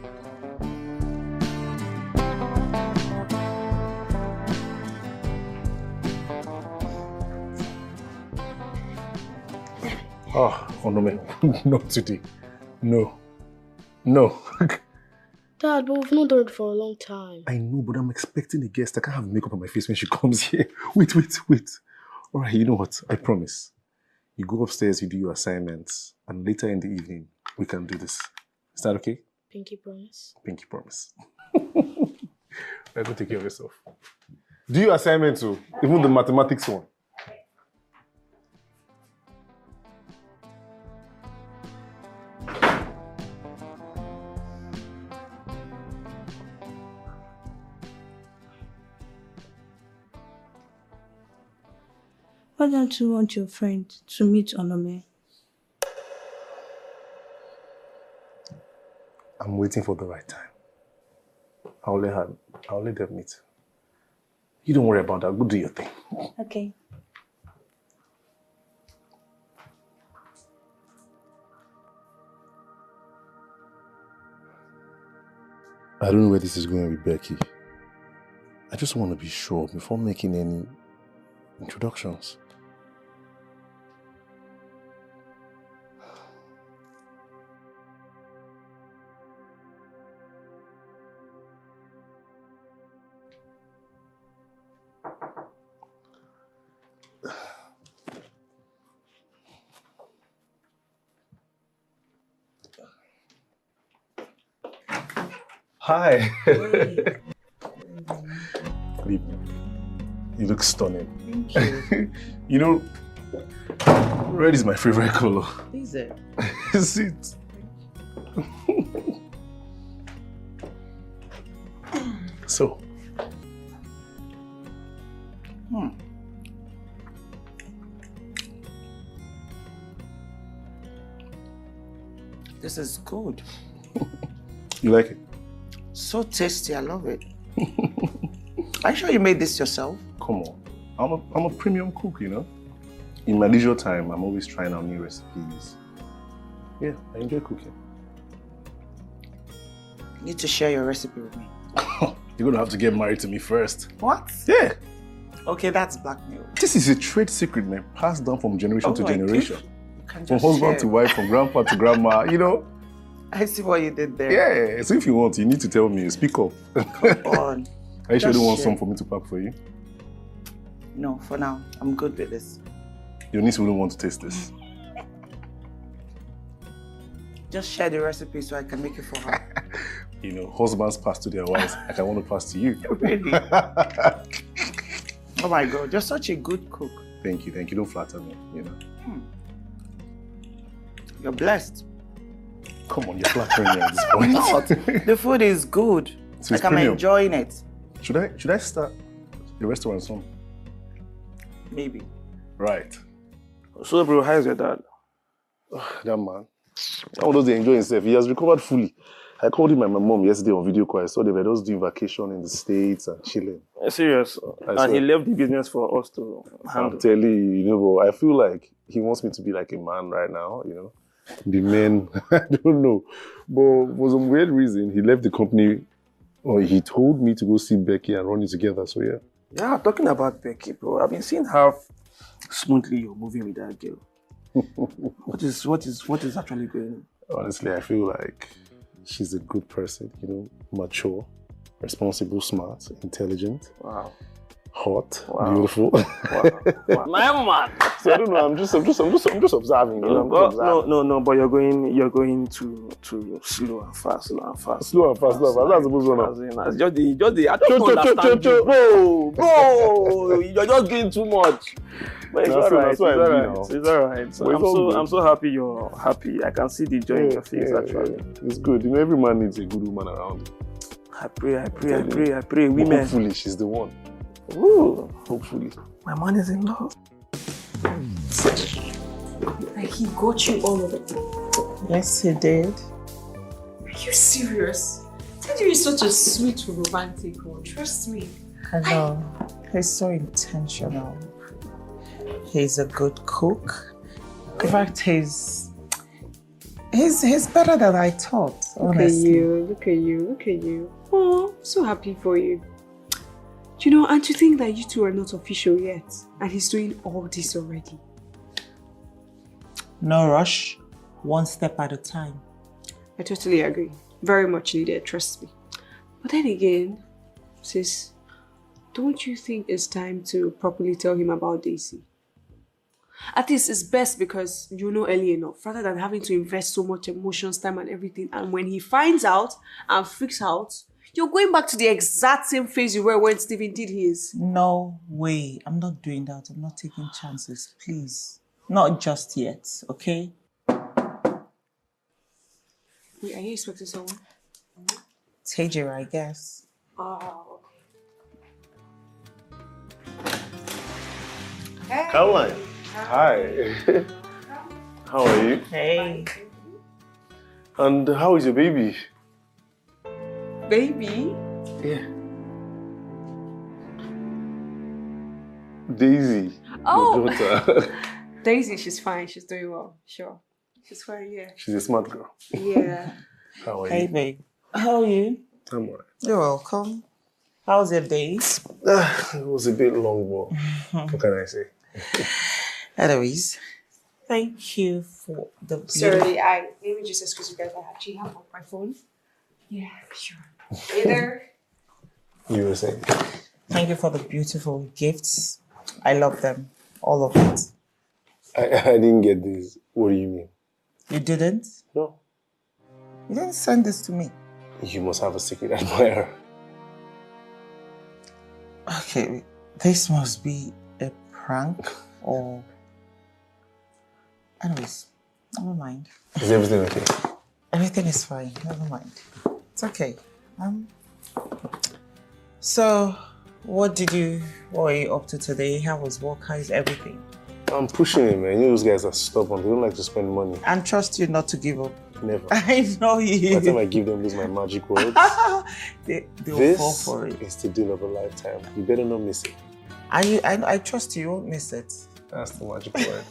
[SPEAKER 6] Oh no, man. Not today. No.
[SPEAKER 1] Dad, but we've not done it for a long time.
[SPEAKER 6] I know, but I'm expecting a guest. I can't have makeup on my face when she comes here. Wait. All right, you know what? I promise. You go upstairs, you do your assignments, and later in the evening, we can do this. Is that okay?
[SPEAKER 1] Pinky promise.
[SPEAKER 6] Pinky promise. Now go take care of yourself. Do your assignment too, even the mathematics one.
[SPEAKER 9] Why don't you want your friend to meet Onome?
[SPEAKER 6] I'm waiting for the right time. I'll let them meet. You don't worry about that. Go do your thing.
[SPEAKER 9] Okay.
[SPEAKER 6] I don't know where this is going with Becky. I just want to be sure before making any introductions. Hi. Babe, you look stunning.
[SPEAKER 2] Thank you.
[SPEAKER 6] You know, red is my favorite color.
[SPEAKER 2] Is it?
[SPEAKER 6] Is it? So.
[SPEAKER 2] This is good.
[SPEAKER 6] You like it?
[SPEAKER 2] So tasty, I love it. Are you sure you made this yourself?
[SPEAKER 6] Come on. I'm a premium cook, you know? In my leisure time, I'm always trying out new recipes. Yeah, I enjoy cooking.
[SPEAKER 2] You need to share your recipe with me.
[SPEAKER 6] You're gonna have to get married to me first.
[SPEAKER 2] What?
[SPEAKER 6] Yeah.
[SPEAKER 2] Okay, that's blackmail.
[SPEAKER 6] This is a trade secret, man, passed down from generation to generation.
[SPEAKER 2] You can
[SPEAKER 6] From
[SPEAKER 2] just
[SPEAKER 6] husband
[SPEAKER 2] share.
[SPEAKER 6] to wife, from grandpa to grandma, you know?
[SPEAKER 2] I see what you did there.
[SPEAKER 6] Yeah, so if you want, you need to tell me. Speak up.
[SPEAKER 2] Come on.
[SPEAKER 6] Are you sure you
[SPEAKER 2] Just
[SPEAKER 6] don't want
[SPEAKER 2] share.
[SPEAKER 6] some for me to pack for you?
[SPEAKER 2] No, for now. I'm good with this.
[SPEAKER 6] Your niece wouldn't want to taste this.
[SPEAKER 2] Just share the recipe so I can make it for her.
[SPEAKER 6] You know, husbands pass to their wives like I want to pass to you.
[SPEAKER 2] Really? Oh my God, you're such a good cook.
[SPEAKER 6] Thank you. Don't flatter me, you know.
[SPEAKER 2] You're blessed.
[SPEAKER 6] Come on, you're flattering me at this point.
[SPEAKER 2] I'm not. The food is good.
[SPEAKER 6] So it's
[SPEAKER 2] I'm
[SPEAKER 6] premium.
[SPEAKER 2] enjoying it.
[SPEAKER 6] Should I start the restaurant soon?
[SPEAKER 2] Maybe.
[SPEAKER 6] Right.
[SPEAKER 7] So, bro, how's your dad?
[SPEAKER 6] That man. How does he enjoy himself? He has recovered fully. I called him and my mom yesterday on video call. I saw they were just doing vacation in the States and chilling.
[SPEAKER 7] Serious.
[SPEAKER 6] I
[SPEAKER 7] And he
[SPEAKER 6] swear.
[SPEAKER 7] left the business for us to handle.
[SPEAKER 6] I'm telling you, you know, but I feel like he wants me to be like a man right now, you know. The men, I don't know. But for some weird reason, he left the company, or he told me to go see Becky and run it together, so yeah.
[SPEAKER 7] Yeah, talking about Becky, bro. I've been seeing how smoothly you're moving with that girl. What is actually going on?
[SPEAKER 6] Honestly, I feel like she's a good person, you know, mature, responsible, smart, intelligent,
[SPEAKER 7] Wow.
[SPEAKER 6] hot,
[SPEAKER 7] Wow.
[SPEAKER 6] beautiful.
[SPEAKER 7] Wow. My man.
[SPEAKER 6] So I don't know. I'm just observing. You know, I'm just observing.
[SPEAKER 7] No. But you're going to slow and fast.
[SPEAKER 6] Slow and fast. That's supposed to know.
[SPEAKER 7] It's just the. I don't understand you, bro. You're just doing too much. But it's
[SPEAKER 6] That's what I mean now.
[SPEAKER 7] It's alright. So
[SPEAKER 6] But it's all good.
[SPEAKER 7] I'm so happy you're happy. I can see the joy in your face. Actually,
[SPEAKER 6] It's good. You know, every man needs a good woman around.
[SPEAKER 7] I pray. Women.
[SPEAKER 6] Hopefully, she's the one.
[SPEAKER 7] Ooh,
[SPEAKER 6] Hopefully.
[SPEAKER 7] my man is in love.
[SPEAKER 8] Like he got you all of it.
[SPEAKER 2] Yes, he did.
[SPEAKER 8] Are you serious? Teddy is such a sweet romantic one. Trust me.
[SPEAKER 2] I know. He's so intentional. He's a good cook. In fact, he's better than I thought, honestly.
[SPEAKER 8] Look at you. Oh, I'm so happy for you. You know, and to think that you two are not official yet, and he's doing all this already.
[SPEAKER 2] No rush. One step at a time.
[SPEAKER 8] I totally agree. Very much needed, trust me. But then again, sis, don't you think it's time to properly tell him about Daisy? At least it's best because you know early enough, rather than having to invest so much emotions, time and everything. And when he finds out and freaks out, you're going back to the exact same phase you were when Stephen did his.
[SPEAKER 2] No way. I'm not doing that. I'm not taking chances. Please. Not just yet, okay?
[SPEAKER 8] Wait, are you expecting someone?
[SPEAKER 2] Tajir, I guess.
[SPEAKER 8] Oh,
[SPEAKER 6] Caroline. Hi. How are you?
[SPEAKER 2] Hey.
[SPEAKER 6] And how is your baby?
[SPEAKER 8] Baby?
[SPEAKER 6] Yeah. Daisy.
[SPEAKER 8] Oh.
[SPEAKER 6] Your daughter.
[SPEAKER 8] Daisy, she's fine. She's doing well. Sure. She's fine, yeah.
[SPEAKER 6] She's a smart girl.
[SPEAKER 8] Yeah.
[SPEAKER 6] How are
[SPEAKER 2] Hey,
[SPEAKER 6] you?
[SPEAKER 2] babe. How are you?
[SPEAKER 6] I'm alright.
[SPEAKER 2] You're welcome. How's your day?
[SPEAKER 6] It was a bit long, but what can I say?
[SPEAKER 2] Anyways, thank you for the
[SPEAKER 8] Sorry, let me just excuse you guys. I actually have on my phone. Yeah, sure. Hey there.
[SPEAKER 6] You were saying?
[SPEAKER 2] Thank you for the beautiful gifts. I love them. All of it.
[SPEAKER 6] I didn't get this. What do you mean?
[SPEAKER 2] You didn't?
[SPEAKER 6] No.
[SPEAKER 2] You didn't send this to me.
[SPEAKER 6] You must have a secret admirer.
[SPEAKER 2] Okay, this must be a prank or... Anyways, never mind.
[SPEAKER 6] Is everything okay?
[SPEAKER 2] Everything is fine. Never mind. It's okay. So, what were you up to today? How was work? How is everything?
[SPEAKER 6] I'm pushing it, man. You know those guys are stubborn. They don't like to spend money.
[SPEAKER 2] And trust you not to give up.
[SPEAKER 6] Never.
[SPEAKER 2] I know you.
[SPEAKER 6] By the time I give them, lose my magic words.
[SPEAKER 2] They'll fall for it.
[SPEAKER 6] Is the deal of a lifetime. You better not miss it.
[SPEAKER 2] I trust you won't miss it.
[SPEAKER 6] That's the magic word.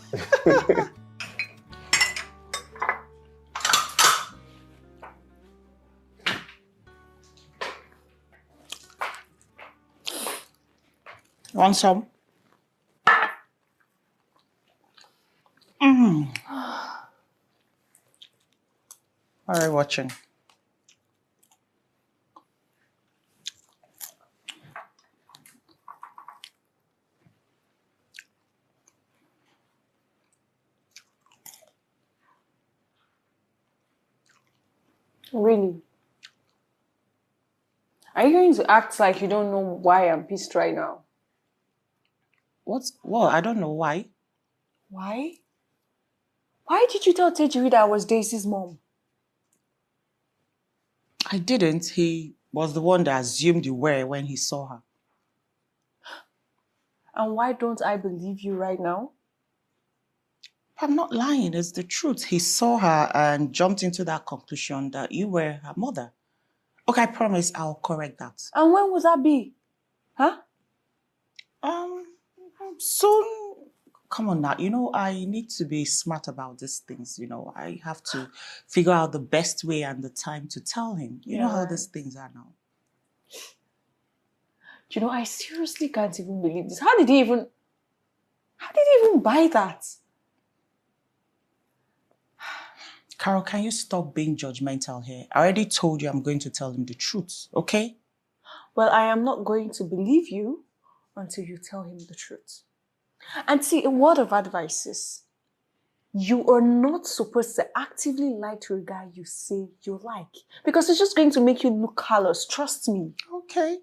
[SPEAKER 2] Want some? What are you watching?
[SPEAKER 5] Really? Are you going to act like you don't know why I'm pissed right now?
[SPEAKER 2] Well, I don't know why.
[SPEAKER 5] Why? Why did you tell Tejiri that I was Daisy's mom?
[SPEAKER 2] I didn't. He was the one that assumed you were when he saw her.
[SPEAKER 5] And why don't I believe you right now?
[SPEAKER 2] I'm not lying. It's the truth. He saw her and jumped into that conclusion that you were her mother. Okay, I promise I'll correct that.
[SPEAKER 5] And when will that be? Huh?
[SPEAKER 2] Soon. Come on now. You know, I need to be smart about these things. You know, I have to figure out the best way and the time to tell him. You know how these things are now.
[SPEAKER 5] You know, I seriously can't even believe this. How did he even buy that?
[SPEAKER 2] Carol, can you stop being judgmental here? I already told you I'm going to tell him the truth, okay?
[SPEAKER 5] Well, I am not going to believe you until you tell him the truth. And see, a word of advice is, you are not supposed to actively lie to a guy you say you like. Because it's just going to make you look callous, trust me.
[SPEAKER 2] Okay.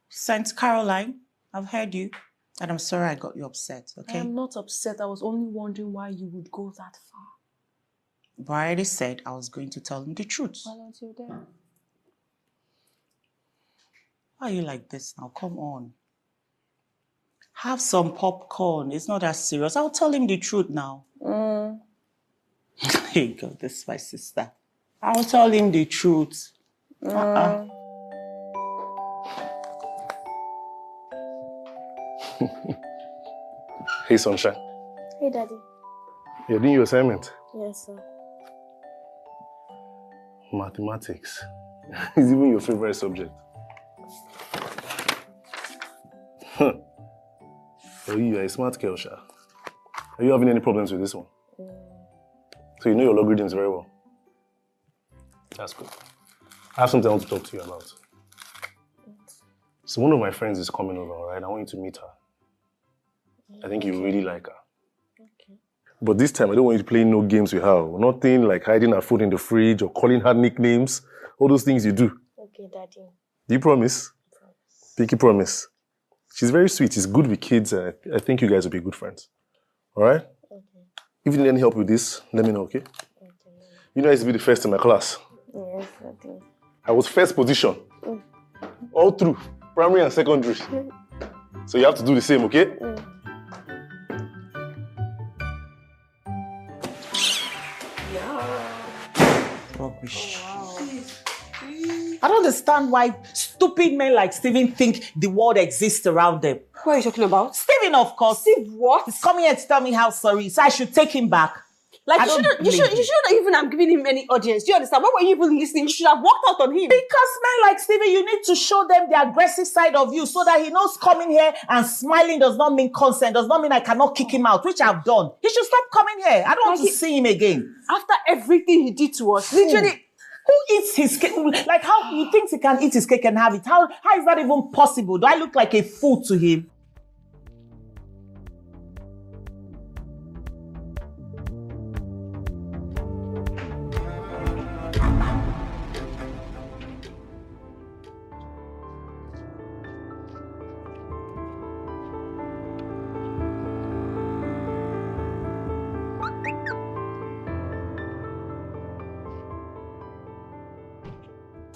[SPEAKER 2] Saint Caroline, I've heard you. And I'm sorry I got you upset, okay?
[SPEAKER 5] I am not upset. I was only wondering why you would go that far.
[SPEAKER 2] But I already said I was going to tell him the truth.
[SPEAKER 5] Why don't you then?
[SPEAKER 2] Why are you like this now? Come on. Have some popcorn. It's not that serious. I'll tell him the truth now. Here you go. This is my sister. I'll tell him the truth.
[SPEAKER 6] Hey, Sunshine.
[SPEAKER 1] Hey, Daddy.
[SPEAKER 6] You're doing your assignment?
[SPEAKER 1] Yes, sir.
[SPEAKER 6] Mathematics. Is even your favorite subject. Oh, you are a smart girl, Sha. Are you having any problems with this one? So you know your logarithms very well? That's good. I have something I want to talk to you about. So one of my friends is coming over, all right? I want you to meet her. I think you really like her.
[SPEAKER 1] Okay.
[SPEAKER 6] But this time, I don't want you to play no games with her. Nothing like hiding her food in the fridge or calling her nicknames. All those things you do.
[SPEAKER 1] Okay, Daddy.
[SPEAKER 6] Do you promise? Pinky promise. She's very sweet. She's good with kids. And I think you guys will be good friends. All right?
[SPEAKER 1] Okay.
[SPEAKER 6] If you need any help with this, let me know, okay?
[SPEAKER 1] Okay.
[SPEAKER 6] You know I used to be the first in my class.
[SPEAKER 1] Yes, Daddy.
[SPEAKER 6] I was first position. All through. Primary and secondary. So you have to do the same, okay?
[SPEAKER 2] Rubbish. I don't understand why stupid men like Stephen think the world exists around them.
[SPEAKER 3] What are you talking about?
[SPEAKER 2] Stephen, of course.
[SPEAKER 3] Steve, what?
[SPEAKER 2] He's coming here to tell me how sorry, so I should take him back.
[SPEAKER 3] Like,
[SPEAKER 2] I
[SPEAKER 3] you
[SPEAKER 2] don't
[SPEAKER 3] shouldn't
[SPEAKER 2] believe
[SPEAKER 3] even have given him any audience. Do you understand? Why were you even listening? You should have walked out on him.
[SPEAKER 2] Because men like Stephen, you need to show them the aggressive side of you so that he knows coming here and smiling does not mean consent, does not mean I cannot kick him out, which I've done. He should stop coming here. I don't want to see him again.
[SPEAKER 3] After everything he did to us, literally.
[SPEAKER 2] Who eats his cake? Like, how he thinks he can eat his cake and have it? How is that even possible? Do I look like a fool to him?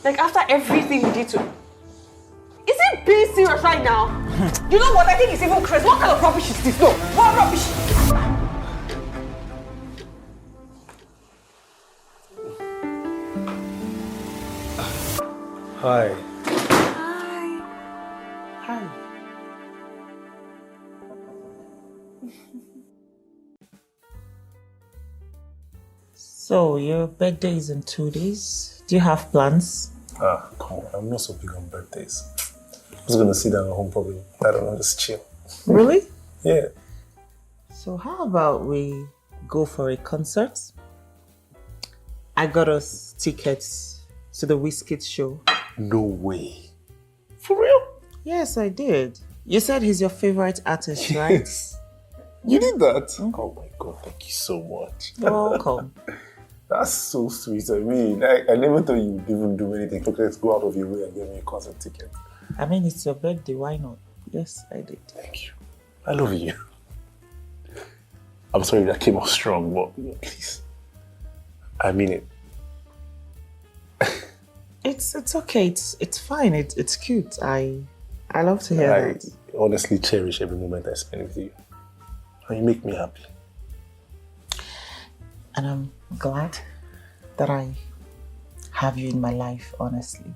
[SPEAKER 3] Like, after everything he did to... Is he being serious right now? You know what? I think it's even crazy. What kind of rubbish is this? No, what rubbish?
[SPEAKER 6] Hi.
[SPEAKER 2] Hi. So, your birthday is in 2 days. Do you have plans?
[SPEAKER 6] Come on. I'm not so big on birthdays. I'm just gonna sit down at home probably. I don't know, just chill.
[SPEAKER 2] Really?
[SPEAKER 6] Yeah.
[SPEAKER 2] So how about we go for a concert? I got us tickets to the Wizkid show.
[SPEAKER 6] No way. For real?
[SPEAKER 2] Yes, I did. You said he's your favorite artist, right?
[SPEAKER 6] You did that? Oh my God, thank you so much.
[SPEAKER 2] You're welcome.
[SPEAKER 6] That's so sweet. I mean, I never thought you would even do anything. Okay, let's go out of your way and get me a concert ticket.
[SPEAKER 2] I mean, it's your birthday, why not? Yes, I did.
[SPEAKER 6] Thank you. I love you. I'm sorry that came off strong, but please. I mean it.
[SPEAKER 2] It's okay. It's fine. It's cute. I love to hear that.
[SPEAKER 6] I honestly cherish every moment I spend with you. And you make me happy.
[SPEAKER 2] And I'm glad that I have you in my life, honestly.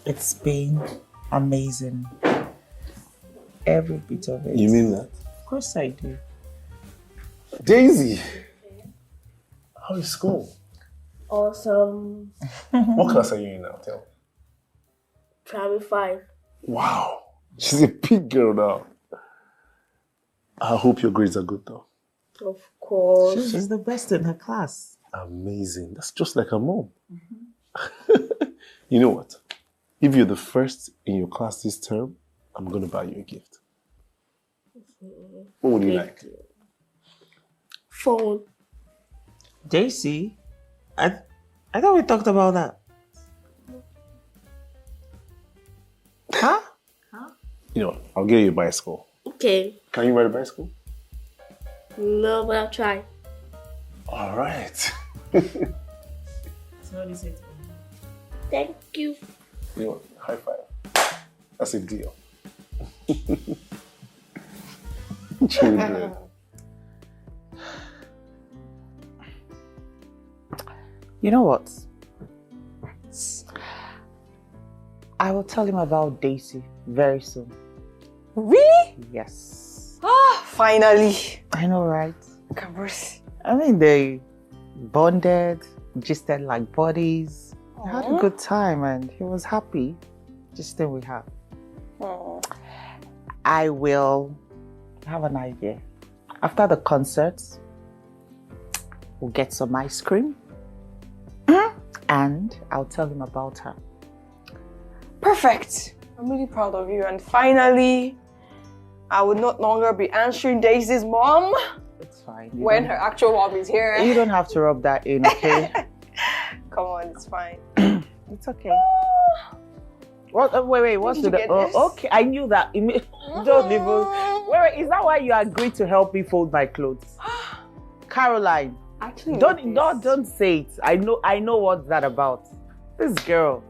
[SPEAKER 2] It's been amazing. Every bit of it.
[SPEAKER 6] You mean that?
[SPEAKER 2] Of course I do.
[SPEAKER 6] Daisy! How is school?
[SPEAKER 10] Awesome.
[SPEAKER 6] What class are you in now? Tell me.
[SPEAKER 10] Primary 5.
[SPEAKER 6] Wow. She's a big girl now. I hope your grades are good though.
[SPEAKER 10] Of course.
[SPEAKER 2] She's the best in her class.
[SPEAKER 6] Amazing. That's just like her mom. You know what? If you're the first in your class this term, I'm going to buy you a gift. What would you like?
[SPEAKER 10] Phone.
[SPEAKER 2] Daisy, I thought we talked about that. Huh?
[SPEAKER 6] You know what? I'll get you a bicycle.
[SPEAKER 10] Okay.
[SPEAKER 6] Can you ride a bicycle?
[SPEAKER 10] No, but I'll try.
[SPEAKER 6] All right.
[SPEAKER 10] Thank you.
[SPEAKER 6] You know what? High five. That's a deal. Children.
[SPEAKER 2] You know what? I will tell him about Daisy very soon.
[SPEAKER 3] Really?
[SPEAKER 2] Yes.
[SPEAKER 3] Finally.
[SPEAKER 2] I know, right?
[SPEAKER 3] Cabros.
[SPEAKER 2] I mean, they bonded, gisted like buddies. They had a good time and he was happy. Just stay with her. I will have an idea. After the concert, we'll get some ice cream and I'll tell him about her.
[SPEAKER 3] Perfect. I'm really proud of you. And finally, I would not longer be answering Daisy's mom
[SPEAKER 2] It's fine.
[SPEAKER 3] when her actual mom is here.
[SPEAKER 2] You don't have to rub that in, okay?
[SPEAKER 3] Come on, it's fine.
[SPEAKER 2] It's okay. What? Wait. What's
[SPEAKER 3] Did you
[SPEAKER 2] the?
[SPEAKER 3] get
[SPEAKER 2] Oh,
[SPEAKER 3] this?
[SPEAKER 2] okay. I knew that. Don't even. Wait. Is that why you agreed to help me fold my clothes, Caroline?
[SPEAKER 3] Actually,
[SPEAKER 2] Don't say it. I know what's that about. This girl.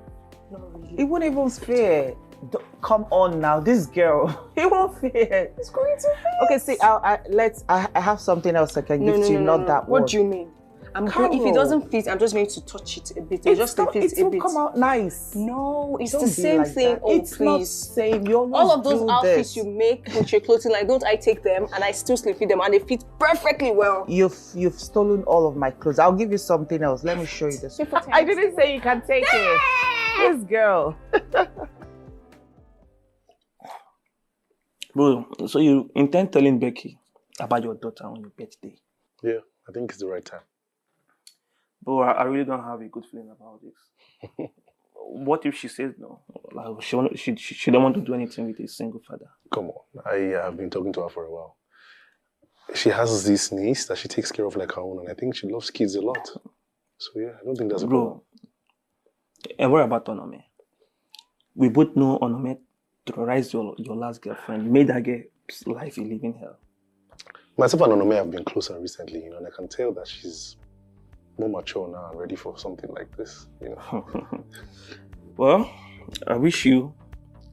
[SPEAKER 3] Not really.
[SPEAKER 2] It won't even fair. Come on now, this girl. He won't fit.
[SPEAKER 3] It's going to fit.
[SPEAKER 2] Okay, see, I have something else I can give to you, not that one.
[SPEAKER 3] What do you mean? If it doesn't fit, I'm just going to touch it a bit. It
[SPEAKER 2] will come out nice.
[SPEAKER 3] No, it's
[SPEAKER 2] Don't
[SPEAKER 3] the
[SPEAKER 2] be
[SPEAKER 3] same
[SPEAKER 2] like
[SPEAKER 3] thing.
[SPEAKER 2] that.
[SPEAKER 3] Oh,
[SPEAKER 2] it's
[SPEAKER 3] please.
[SPEAKER 2] not the same. You always
[SPEAKER 3] All of those
[SPEAKER 2] do
[SPEAKER 3] outfits
[SPEAKER 2] this.
[SPEAKER 3] you make with your clothing, like, don't I take them and I still sleep with them and they fit perfectly well?
[SPEAKER 2] You've stolen all of my clothes. I'll give you something else. Let me show you this. I didn't say you can take it. This girl.
[SPEAKER 7] Bro, so you intend telling Becky about your daughter on your birthday?
[SPEAKER 6] Yeah, I think it's the right time.
[SPEAKER 7] Bro, I really don't have a good feeling about this. What if she says no? Like she don't want to do anything with a single father.
[SPEAKER 6] Come on, I have been talking to her for a while. She has this niece that she takes care of like her own, and I think she loves kids a lot. So yeah, I don't think that's a problem.
[SPEAKER 7] And what about Onome? We both know Onome terrorized your last girlfriend, made her girl's life a living hell.
[SPEAKER 6] Myself and Onome have been closer recently, you know, and I can tell that she's more mature now and ready for something like this, you know.
[SPEAKER 7] Well, I wish you,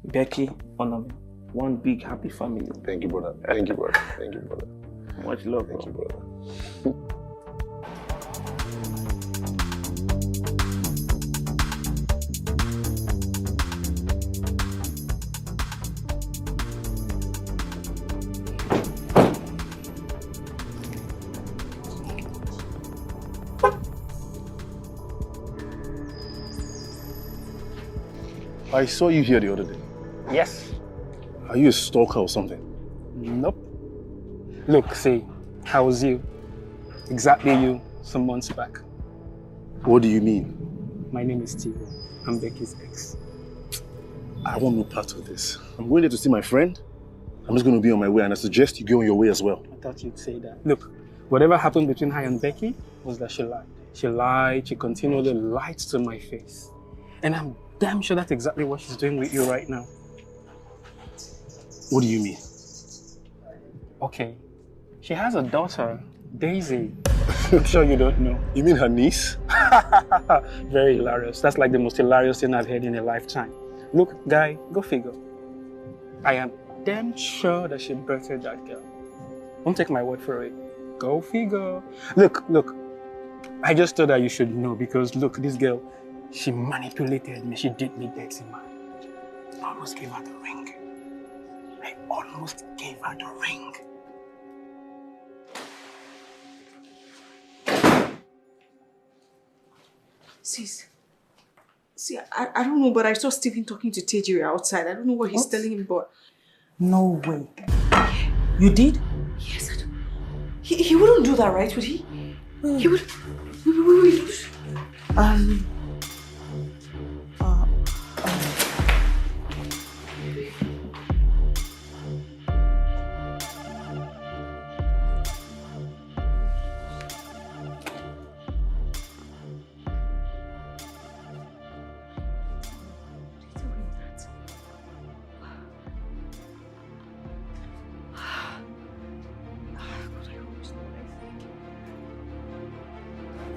[SPEAKER 7] Becky, Onome, one big happy family.
[SPEAKER 6] Thank you, brother. Thank you, brother. Thank you, brother.
[SPEAKER 7] Much love,
[SPEAKER 6] Thank you, brother. I saw you here the other day.
[SPEAKER 11] Yes.
[SPEAKER 6] Are you a stalker or something?
[SPEAKER 11] Nope. Look, see, how was you? Exactly you, some months back.
[SPEAKER 6] What do you mean?
[SPEAKER 11] My name is Tigo. I'm Becky's ex.
[SPEAKER 6] I want no part of this. I'm going there to see my friend. I'm just going to be on my way, and I suggest you go on your way as well.
[SPEAKER 11] I thought you'd say that. Look, whatever happened between her and Becky was that she lied. She lied, she continually lied to my face. And I'm damn sure that's exactly what she's doing with you right now.
[SPEAKER 6] What do you mean?
[SPEAKER 11] Okay, she has a daughter, Daisy. I'm sure you don't know.
[SPEAKER 6] You mean her niece?
[SPEAKER 11] Very hilarious. That's like the most hilarious thing I've heard in a lifetime. Look, guy, go figure. I am damn sure that she birthed that girl. Don't take my word for it. Go figure. Look. I just thought that you should know because look, this girl, she manipulated me. She did me dirty, man. I almost gave her the ring. I almost gave her the ring.
[SPEAKER 8] Sis, see, I don't know, but I saw Stephen talking to Tejiri outside. I don't know what he's telling him, but...
[SPEAKER 2] No way. You did?
[SPEAKER 8] Yes, I don't... He wouldn't do that, right? Would he? He would... Wait.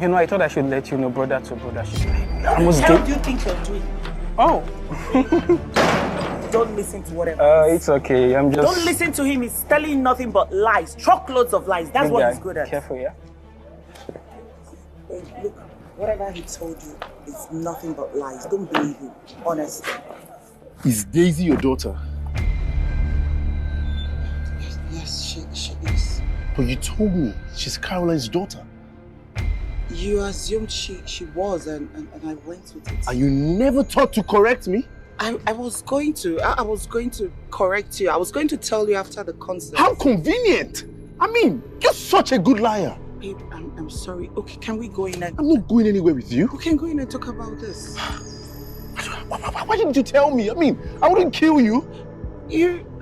[SPEAKER 11] You know, I thought I should let you know, brother to brother.
[SPEAKER 2] What do you think you're doing?
[SPEAKER 11] Oh.
[SPEAKER 2] Don't listen to whatever.
[SPEAKER 11] It's okay. I'm just...
[SPEAKER 2] Don't listen to him. He's telling nothing but lies. Truckloads of lies. That's what he's good at.
[SPEAKER 11] Careful, yeah?
[SPEAKER 2] Hey, look, whatever he told you is nothing but lies. Don't believe him. Honestly.
[SPEAKER 6] Is Daisy your daughter?
[SPEAKER 2] Yes, she is.
[SPEAKER 6] But you told me she's Caroline's daughter.
[SPEAKER 2] You assumed she was, and I went with it.
[SPEAKER 6] And you never thought to correct me?
[SPEAKER 2] I was going to. I was going to correct you. I was going to tell you after the concert.
[SPEAKER 6] How convenient! I mean, you're such a good liar.
[SPEAKER 2] Babe, I'm sorry. Okay, can we go in and...
[SPEAKER 6] I'm not going anywhere with you.
[SPEAKER 2] We can go in and talk about this.
[SPEAKER 6] Why didn't you tell me? I mean, I wouldn't kill you.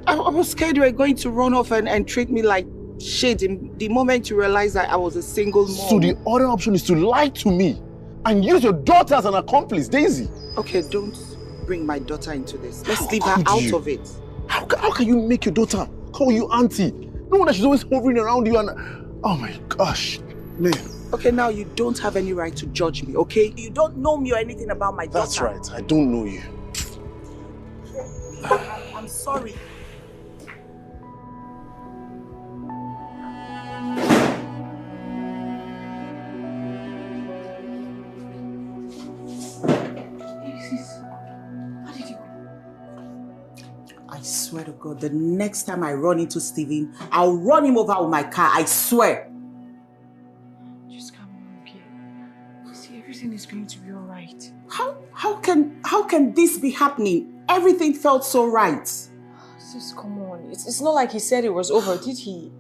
[SPEAKER 2] I was scared you were going to run off and treat me like shit in the moment you realized that I was a single mom.
[SPEAKER 6] So the other option is to lie to me and use your daughter as an accomplice, Daisy.
[SPEAKER 2] Okay, don't bring my daughter into this. Let's leave her out of it.
[SPEAKER 6] How can you make your daughter call you auntie? Knowing that she's always hovering around you and... Oh my gosh, man.
[SPEAKER 2] Okay, now you don't have any right to judge me, okay? You don't know me or anything about my daughter.
[SPEAKER 6] That's right, I don't know you.
[SPEAKER 2] I'm sorry. I swear to God, the next time I run into Steven, I'll run him over with my car. I swear.
[SPEAKER 8] Just calm down, okay? See, everything is going to be all right.
[SPEAKER 2] How can this be happening? Everything felt so right.
[SPEAKER 5] Sis, come on. It's not like he said it was over, did he?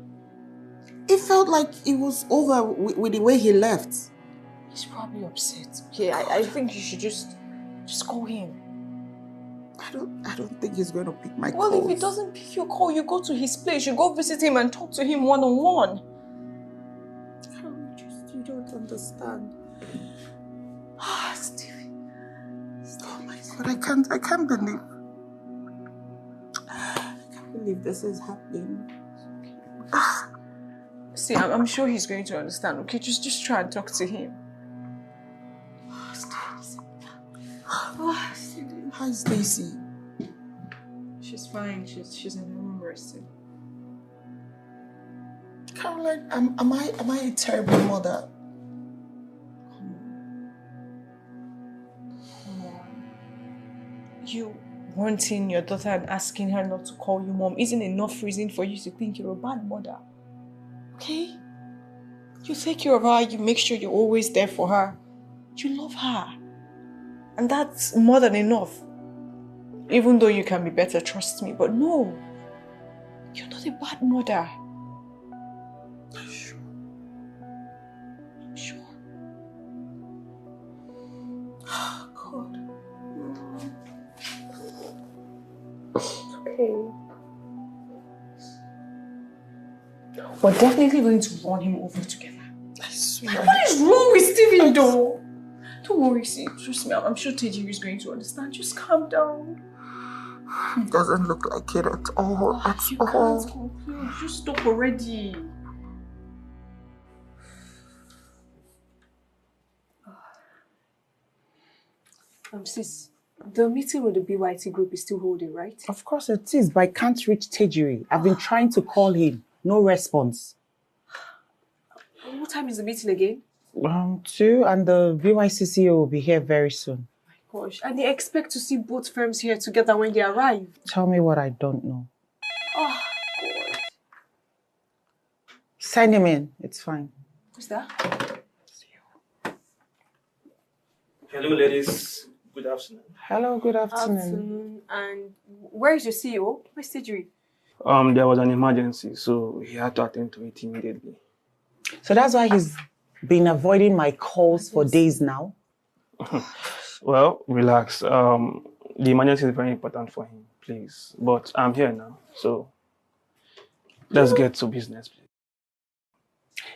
[SPEAKER 2] It felt like it was over with the way he left.
[SPEAKER 5] He's probably upset. Okay, I think you should just call him.
[SPEAKER 2] I don't think he's going to pick my
[SPEAKER 5] call. Well, if he doesn't pick your call, you go to his place. You go visit him and talk to him one-on-one.
[SPEAKER 2] You don't understand. Stevie. Oh my God, I can't believe this is happening.
[SPEAKER 5] See, I'm sure he's going to understand, okay? Just try and talk to him.
[SPEAKER 2] How's Daisy?
[SPEAKER 5] She's fine. She's in her room resting.
[SPEAKER 2] Caroline, am I a terrible mother?
[SPEAKER 5] You wanting your daughter and asking her not to call you mom isn't enough reason for you to think you're a bad mother. Okay? You take care of her, you make sure you're always there for her. You love her. And that's more than enough. Even though you can be better, trust me. But no, you're not a bad mother.
[SPEAKER 2] Sure.
[SPEAKER 5] Sure.
[SPEAKER 2] Oh, God.
[SPEAKER 5] It's okay. We're definitely going to run him over together.
[SPEAKER 2] I swear.
[SPEAKER 5] What is wrong with Steven though? Don't worry, see, trust me, I'm sure Teji is going to understand. Just calm down.
[SPEAKER 2] It doesn't look like it at all.
[SPEAKER 5] You can't conclude. Just stop already. Sis, the meeting with the BYT group is still holding, right?
[SPEAKER 2] Of course it is, but I can't reach Tejiri. I've been trying to call him. No response.
[SPEAKER 5] What time is the meeting again?
[SPEAKER 2] 2, and the BYC CEO will be here very soon.
[SPEAKER 5] Gosh, and they expect to see both firms here together when they arrive.
[SPEAKER 2] Tell me what I don't know.
[SPEAKER 5] Oh, God.
[SPEAKER 2] Send him in. It's fine.
[SPEAKER 5] Who's that?
[SPEAKER 7] Hello, ladies. Good afternoon.
[SPEAKER 2] Hello, good afternoon.
[SPEAKER 5] And where is your CEO? Where's Tejiri?
[SPEAKER 7] There was an emergency, so he had to attend to it immediately.
[SPEAKER 2] So that's why he's been avoiding my calls for days now?
[SPEAKER 7] Well, relax. The emergency is very important for him, please. But I'm here now, so let's get to business, please.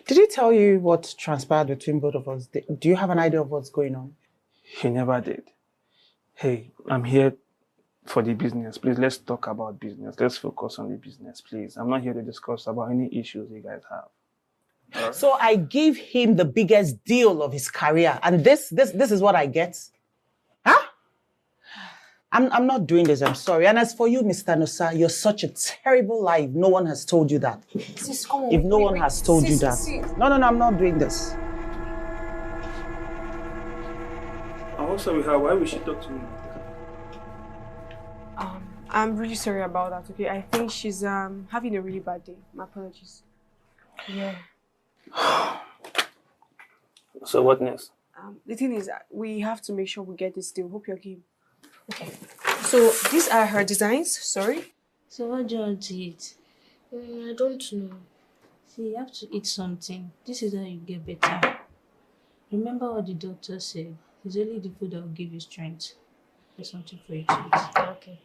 [SPEAKER 2] Did he tell you what transpired between both of us? Do you have an idea of what's going on?
[SPEAKER 7] He never did. Hey, I'm here for the business. Please, let's talk about business. Let's focus on the business, please. I'm not here to discuss about any issues you guys have.
[SPEAKER 2] So I gave him the biggest deal of his career, and this is what I get? Huh? I'm not doing this, I'm sorry. And as for you, Mr. Nosa, you're such a terrible lie if no one has told you that.
[SPEAKER 5] Sis, come on.
[SPEAKER 2] If no one has told you that. No, I'm not doing this.
[SPEAKER 7] I'm also with her. Why would she talk to me?
[SPEAKER 5] I'm really sorry about that, okay? I think she's having a really bad day. My apologies. Yeah.
[SPEAKER 7] So what next?
[SPEAKER 5] The thing is, we have to make sure we get this deal. Hope you're game. Okay. So these are her designs. Sorry.
[SPEAKER 9] So what do you want to eat?
[SPEAKER 10] I don't know.
[SPEAKER 9] See, you have to eat something. This is how you get better. Remember what the doctor said. It's only the food that will give you strength. There's something for you to eat.
[SPEAKER 10] Okay.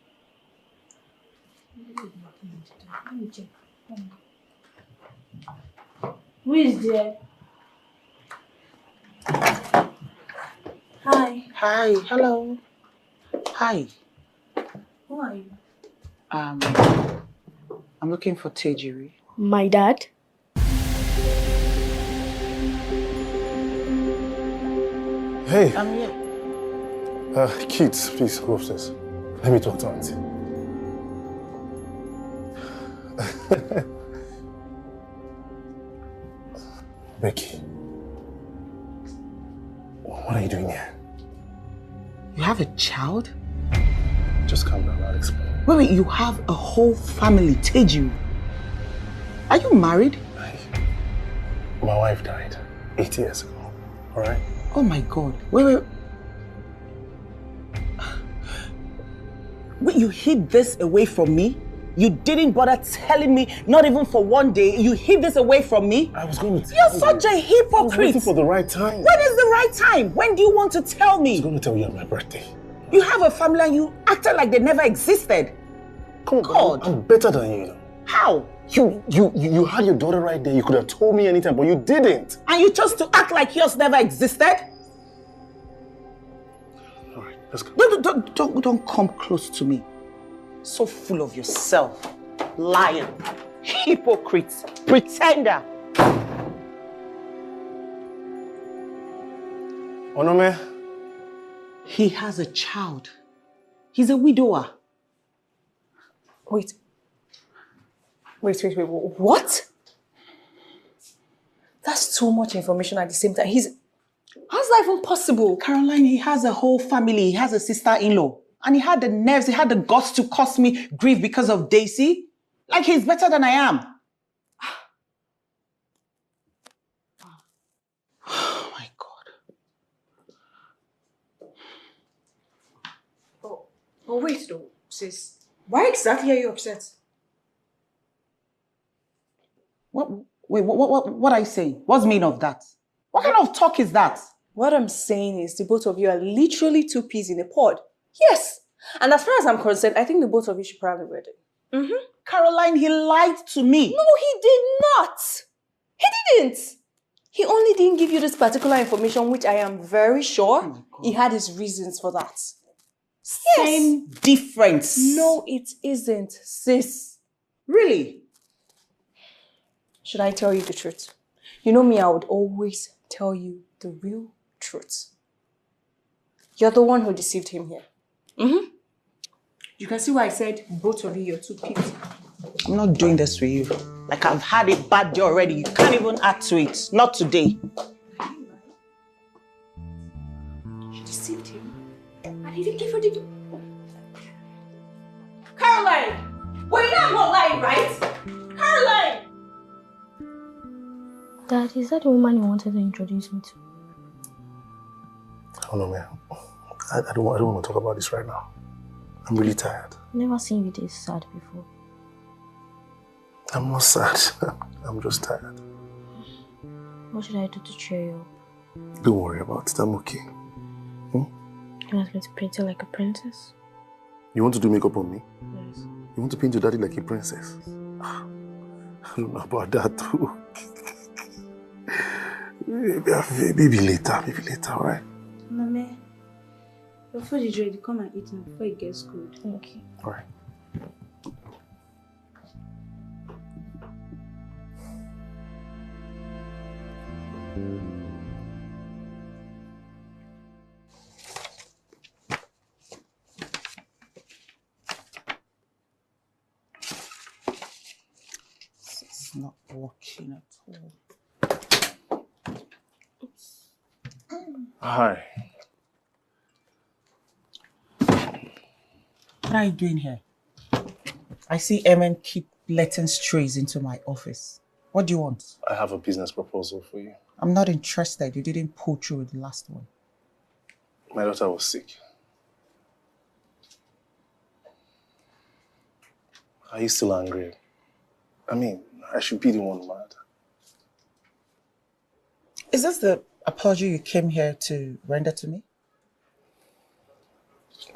[SPEAKER 9] Let me check. Who is there? Hi.
[SPEAKER 2] Hi, hello. Hi.
[SPEAKER 9] Who are you?
[SPEAKER 2] I'm looking for Tejiri.
[SPEAKER 10] My dad?
[SPEAKER 6] Hey.
[SPEAKER 2] I'm here.
[SPEAKER 6] Kids, please go upstairs. Let me talk to Auntie. Becky, what are you doing here?
[SPEAKER 2] You have a child?
[SPEAKER 6] Just calm down, I'll explain.
[SPEAKER 2] Wait, you have a whole family, Teju. Are you married?
[SPEAKER 6] My wife died 8 years ago, all right?
[SPEAKER 2] Oh my God. Wait. Wait, you hid this away from me? You didn't bother telling me, not even for one day. You hid this away from me?
[SPEAKER 6] I was going to tell
[SPEAKER 2] You're
[SPEAKER 6] you.
[SPEAKER 2] such a hypocrite.
[SPEAKER 6] I was waiting for the right time.
[SPEAKER 2] When is the right time? When do you want to tell me?
[SPEAKER 6] I was going to tell you on my birthday.
[SPEAKER 2] You have a family and you acted like they never existed.
[SPEAKER 6] Come on, God. I'm better than you.
[SPEAKER 2] How?
[SPEAKER 6] You had your daughter right there. You could have told me anytime, but you didn't.
[SPEAKER 2] And you chose to act like yours never existed?
[SPEAKER 6] All right, let's go.
[SPEAKER 2] Don't come close to me. So full of yourself. Liar. Hypocrite. Pretender.
[SPEAKER 6] Onome.
[SPEAKER 2] He has a child. He's a widower.
[SPEAKER 5] Wait, what? That's too much information at the same time. How's that even possible?
[SPEAKER 2] Caroline, he has a whole family. He has a sister-in-law. And he had the nerves, he had the guts to cause me grief because of Daisy. Like he's better than I am. Oh my God.
[SPEAKER 8] Oh, wait though, sis. Why exactly are you upset?
[SPEAKER 2] What are you saying? What's the meaning of that? What kind of talk is that?
[SPEAKER 5] What I'm saying is the both of you are literally two peas in a pod. Yes. And as far as I'm concerned, I think the both of you should probably wedding.
[SPEAKER 2] Mm-hmm. Caroline, he lied to me.
[SPEAKER 5] No, he did not. He didn't. He only didn't give you this particular information, which I am very sure he had his reasons for that.
[SPEAKER 2] Same difference.
[SPEAKER 5] No, it isn't, sis.
[SPEAKER 2] Really?
[SPEAKER 5] Should I tell you the truth? You know me, I would always tell you the real truth. You're the one who deceived him here.
[SPEAKER 8] Mm-hmm. You can see why I said both of you, you're two peas.
[SPEAKER 2] I'm not doing this with you. Like I've had a bad day already. You can't even add to it. Not today.
[SPEAKER 8] You deceived him. And he didn't give her the... Caroline! Well, you know I'm not lying, right? Caroline!
[SPEAKER 10] Dad, is that the woman you wanted to introduce me to?
[SPEAKER 6] I don't know, man. I don't want to talk about this right now. I'm really tired.
[SPEAKER 10] I've never seen you this sad before.
[SPEAKER 6] I'm not sad. I'm just tired.
[SPEAKER 10] What should I do to cheer you up?
[SPEAKER 6] Don't worry about it. I'm okay.
[SPEAKER 10] You want me to paint you like a princess?
[SPEAKER 6] You want to do makeup on me?
[SPEAKER 10] Yes.
[SPEAKER 6] You want to paint your daddy like a princess? I don't know about that too. Maybe later, alright?
[SPEAKER 9] Mame, your food is ready. Come and eat now before it gets cold.
[SPEAKER 10] Okay.
[SPEAKER 6] Alright.
[SPEAKER 2] It's not working at all.
[SPEAKER 6] Hi.
[SPEAKER 2] What are you doing here? I see Emin keep letting strays into my office. What do you want?
[SPEAKER 6] I have a business proposal for you.
[SPEAKER 2] I'm not interested. You didn't pull through with the last one.
[SPEAKER 6] My daughter was sick. Are you still angry? I mean, I should be the one mad.
[SPEAKER 2] Is this the apology you came here to render to me?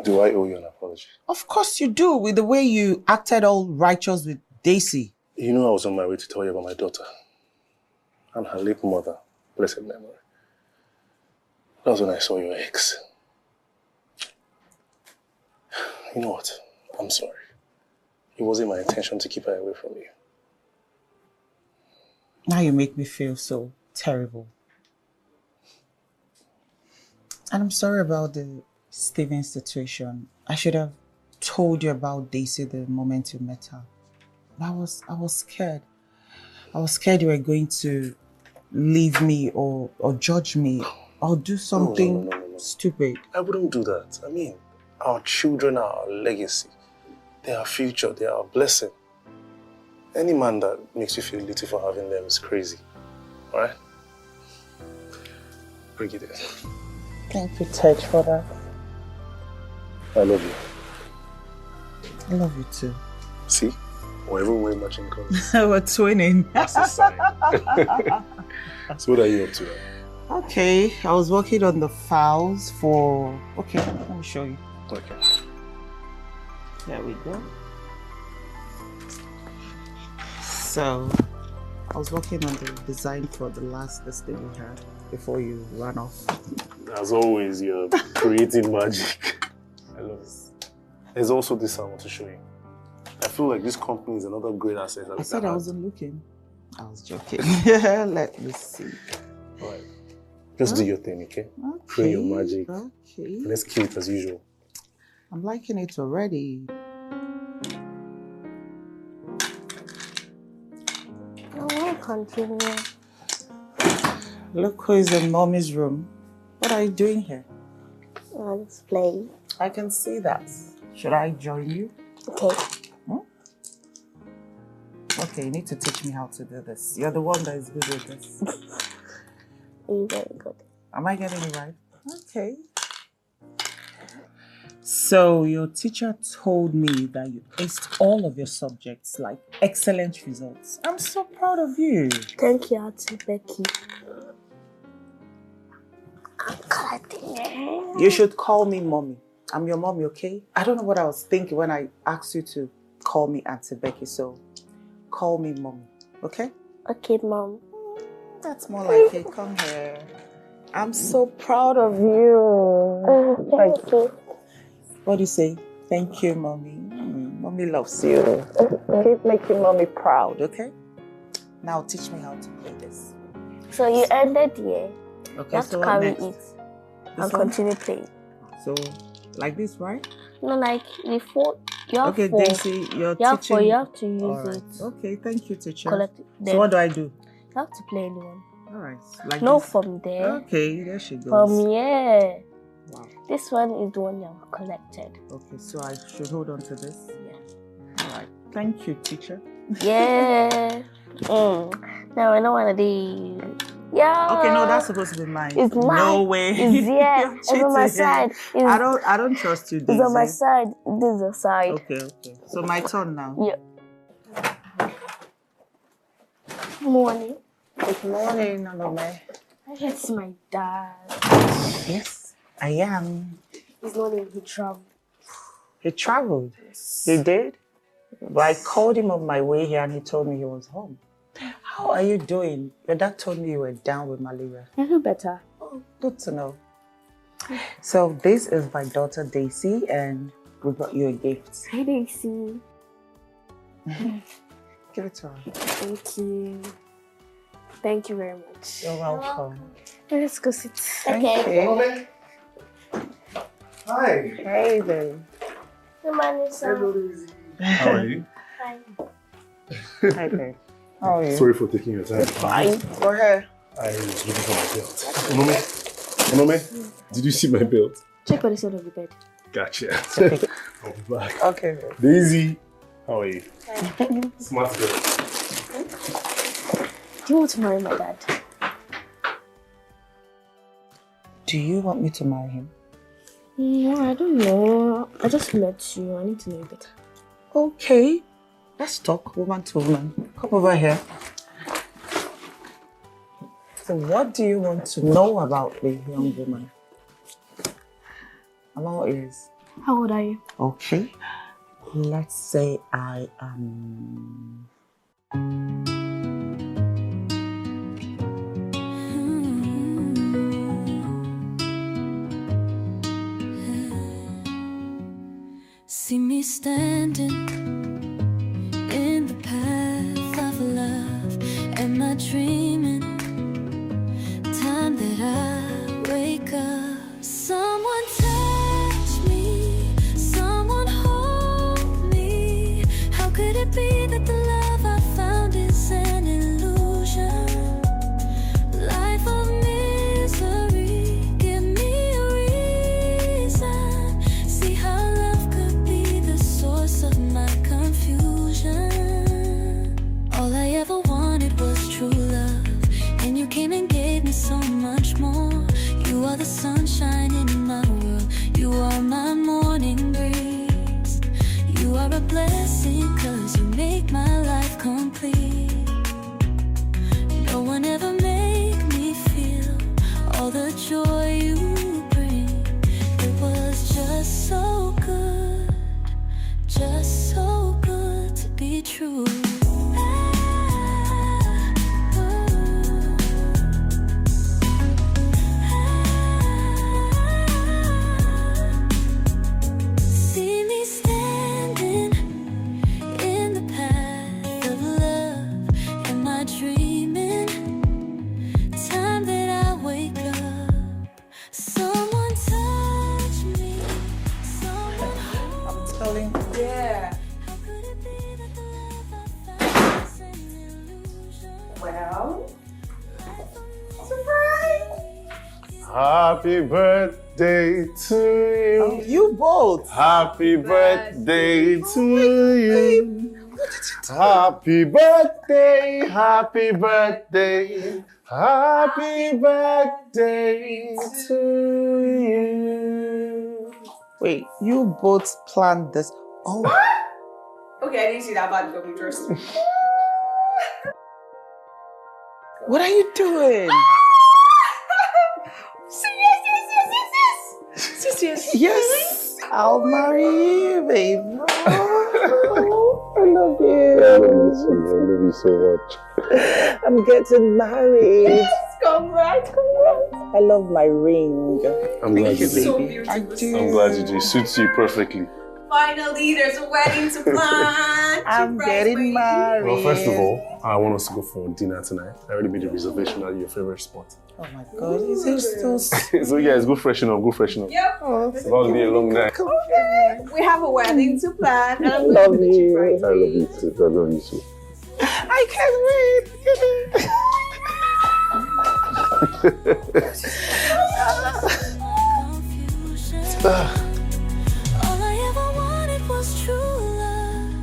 [SPEAKER 6] Do I owe you an apology?
[SPEAKER 2] Of course you do, with the way you acted all righteous with Daisy.
[SPEAKER 6] You know I was on my way to tell you about my daughter and her late mother, blessed memory. That was when I saw your ex. You know what? I'm sorry. It wasn't my intention to keep her away from you.
[SPEAKER 2] Now you make me feel so terrible. And I'm sorry about the Steven situation. I should have told you about Daisy the moment you met her. I was scared. I was scared you were going to leave me or judge me or do something stupid.
[SPEAKER 6] I wouldn't do that. I mean, our children are our legacy. They are our future. They are our blessing. Any man that makes you feel little for having them is crazy. All right? Bring it in.
[SPEAKER 2] Thank you, Tej, for that.
[SPEAKER 6] I love you.
[SPEAKER 2] I love you too.
[SPEAKER 6] See? Wherever we're matching colors.
[SPEAKER 2] We're twinning.
[SPEAKER 6] That's a sign. So what are you up to now?
[SPEAKER 2] Okay, I was working on the files for... Okay, let me show you.
[SPEAKER 6] Okay.
[SPEAKER 2] There we go. So, I was working on the design for the last listing we had before you ran off.
[SPEAKER 6] As always, you're creating magic. I love it. There's also this I want to show you. I feel like this company is another great asset.
[SPEAKER 2] I said I wasn't looking. I was joking. Let me see.
[SPEAKER 6] All right. Just do your thing, okay? Play your magic.
[SPEAKER 2] Okay.
[SPEAKER 6] Let's kill it as usual.
[SPEAKER 2] I'm liking it already.
[SPEAKER 10] I will continue.
[SPEAKER 2] Look who is in mommy's room. What are you doing here?
[SPEAKER 10] I'm just playing.
[SPEAKER 2] I can see that. Should I join you?
[SPEAKER 10] Okay.
[SPEAKER 2] Okay, you need to teach me how to do this. You're the one that is good with this.
[SPEAKER 10] You're very good.
[SPEAKER 2] Am I getting it right? Okay. So your teacher told me that you aced all of your subjects, like excellent results. I'm so proud of you.
[SPEAKER 10] Thank you, Auntie Becky. I'm collecting it.
[SPEAKER 2] You should call me mommy. I'm your mommy, okay? I don't know what I was thinking when I asked you to call me Auntie Becky, so call me mommy, okay?
[SPEAKER 10] Okay, Mom.
[SPEAKER 2] That's more like it. Come here. I'm so proud of you.
[SPEAKER 10] Thank you.
[SPEAKER 2] What do you say? Thank you, mommy. Mommy loves you. Keep making mommy proud, okay? Now teach me how to play this.
[SPEAKER 10] So you ended here.
[SPEAKER 2] Okay,
[SPEAKER 10] You have
[SPEAKER 2] so
[SPEAKER 10] to carry
[SPEAKER 2] what next?
[SPEAKER 10] it and continue playing.
[SPEAKER 2] So, like this, right?
[SPEAKER 10] No, like before. You have
[SPEAKER 2] Okay,
[SPEAKER 10] four.
[SPEAKER 2] Daisy, you're
[SPEAKER 10] You have
[SPEAKER 2] teaching.
[SPEAKER 10] four. You have to use
[SPEAKER 2] Alright.
[SPEAKER 10] it.
[SPEAKER 2] Okay, thank you, teacher.
[SPEAKER 10] Collect it.
[SPEAKER 2] So what do I do?
[SPEAKER 10] You have to play anyone.
[SPEAKER 2] Alright, like
[SPEAKER 10] No,
[SPEAKER 2] this.
[SPEAKER 10] from there.
[SPEAKER 2] Okay, there she goes.
[SPEAKER 10] From here.
[SPEAKER 2] Wow.
[SPEAKER 10] This one is the one you have collected.
[SPEAKER 2] Okay, so I should hold on to this?
[SPEAKER 10] Yeah.
[SPEAKER 2] Alright, thank you, teacher.
[SPEAKER 10] Yeah. Now I know one of these. Yeah.
[SPEAKER 2] Okay, no, that's supposed to be mine.
[SPEAKER 10] It's mine.
[SPEAKER 2] No way.
[SPEAKER 10] It's yeah.
[SPEAKER 2] You're
[SPEAKER 10] It's on my
[SPEAKER 2] cheating.
[SPEAKER 10] side.
[SPEAKER 2] I don't trust you, Daisy.
[SPEAKER 10] It's on my side. This is the side.
[SPEAKER 2] Okay. So my turn now.
[SPEAKER 10] Yeah. Morning.
[SPEAKER 2] Good morning, Nanome.
[SPEAKER 10] It's my dad.
[SPEAKER 2] Yes, I am.
[SPEAKER 10] He's not in. He traveled.
[SPEAKER 2] He traveled. He did? But I called him on my way here and he told me he was home. How are you doing? Your dad told me you were down with malaria.
[SPEAKER 10] I feel better.
[SPEAKER 2] Oh, good to know. So this is my daughter Daisy and we brought you a gift.
[SPEAKER 10] Hi, Daisy.
[SPEAKER 2] Give it to her.
[SPEAKER 10] Thank you. Thank you very much.
[SPEAKER 2] You're welcome.
[SPEAKER 10] Let's go sit.
[SPEAKER 2] Okay.
[SPEAKER 6] Hi.
[SPEAKER 2] Hey there.
[SPEAKER 10] Good morning, sir.
[SPEAKER 6] Hello, Daisy. How are you?
[SPEAKER 10] Fine.
[SPEAKER 2] Hi there. How are you?
[SPEAKER 6] Sorry for taking your time.
[SPEAKER 2] Fine. Go ahead.
[SPEAKER 6] I was looking for my belt. Onome, did you see my belt?
[SPEAKER 10] Check on the side of the bed.
[SPEAKER 6] Gotcha. I'll be back.
[SPEAKER 2] Okay.
[SPEAKER 6] Daisy, how are you? Smart girl.
[SPEAKER 10] Do you want to marry my dad?
[SPEAKER 2] Do you want me to marry him?
[SPEAKER 10] No, I don't know. I just met you. I need to know you better.
[SPEAKER 2] Okay. Let's talk woman to woman. Come over here. So what do you want to know about the young woman? I'm all ears.
[SPEAKER 10] How old are you?
[SPEAKER 2] Okay. Let's say I am...
[SPEAKER 1] See me standing in the path of love. Am I dreaming? Time that I wake up. Someone touch me. Someone hold me. How could it be that the the sunshine in my world. You are my morning breeze. You are a blessing, 'cause you make my life complete. No one ever made me feel all the joy you bring. It was just so good to be true. See me standing in the path of love. Am I dreaming? Time that I wake up, someone touch me, someone hold
[SPEAKER 2] I'm telling you.
[SPEAKER 8] Yeah.
[SPEAKER 1] How could it be that the love I found was an illusion?
[SPEAKER 8] Well,
[SPEAKER 6] Happy birthday to you.
[SPEAKER 2] Oh, you both.
[SPEAKER 6] Happy birthday to you. Happy birthday, happy birthday, happy birthday to you.
[SPEAKER 2] Wait, you both planned this. Oh,
[SPEAKER 8] okay, I didn't see that bad coming, trust me.
[SPEAKER 2] what are you doing? Yes, I'll marry you, babe. I love you.
[SPEAKER 6] I love you so much.
[SPEAKER 2] I'm getting married.
[SPEAKER 8] Congrats.
[SPEAKER 2] I love my ring.
[SPEAKER 6] I'm glad you
[SPEAKER 2] Thank you,
[SPEAKER 6] did.
[SPEAKER 8] So
[SPEAKER 2] baby.
[SPEAKER 8] beautiful.
[SPEAKER 2] I do.
[SPEAKER 6] I'm glad you did. It suits you perfectly.
[SPEAKER 8] Finally, there's a wedding to plan.
[SPEAKER 2] I'm getting married.
[SPEAKER 6] Well, first of all, I want us to go for dinner tonight. I already made a reservation at your favorite spot.
[SPEAKER 2] Oh my God, is it still?
[SPEAKER 6] So yeah, go freshen up.
[SPEAKER 8] Yep.
[SPEAKER 2] Oh,
[SPEAKER 6] It's about to be a long night.
[SPEAKER 8] We have a wedding to plan. And I'm
[SPEAKER 2] Love
[SPEAKER 8] going to be the
[SPEAKER 2] you.
[SPEAKER 8] bridesmaid.
[SPEAKER 6] I love you too. I love you too.
[SPEAKER 2] I can't wait.
[SPEAKER 1] All I ever wanted was true love.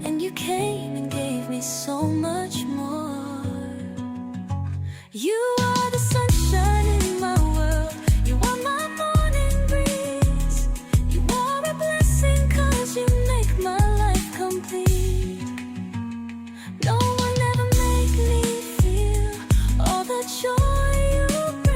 [SPEAKER 1] And you came and gave me so much more. You are the sun.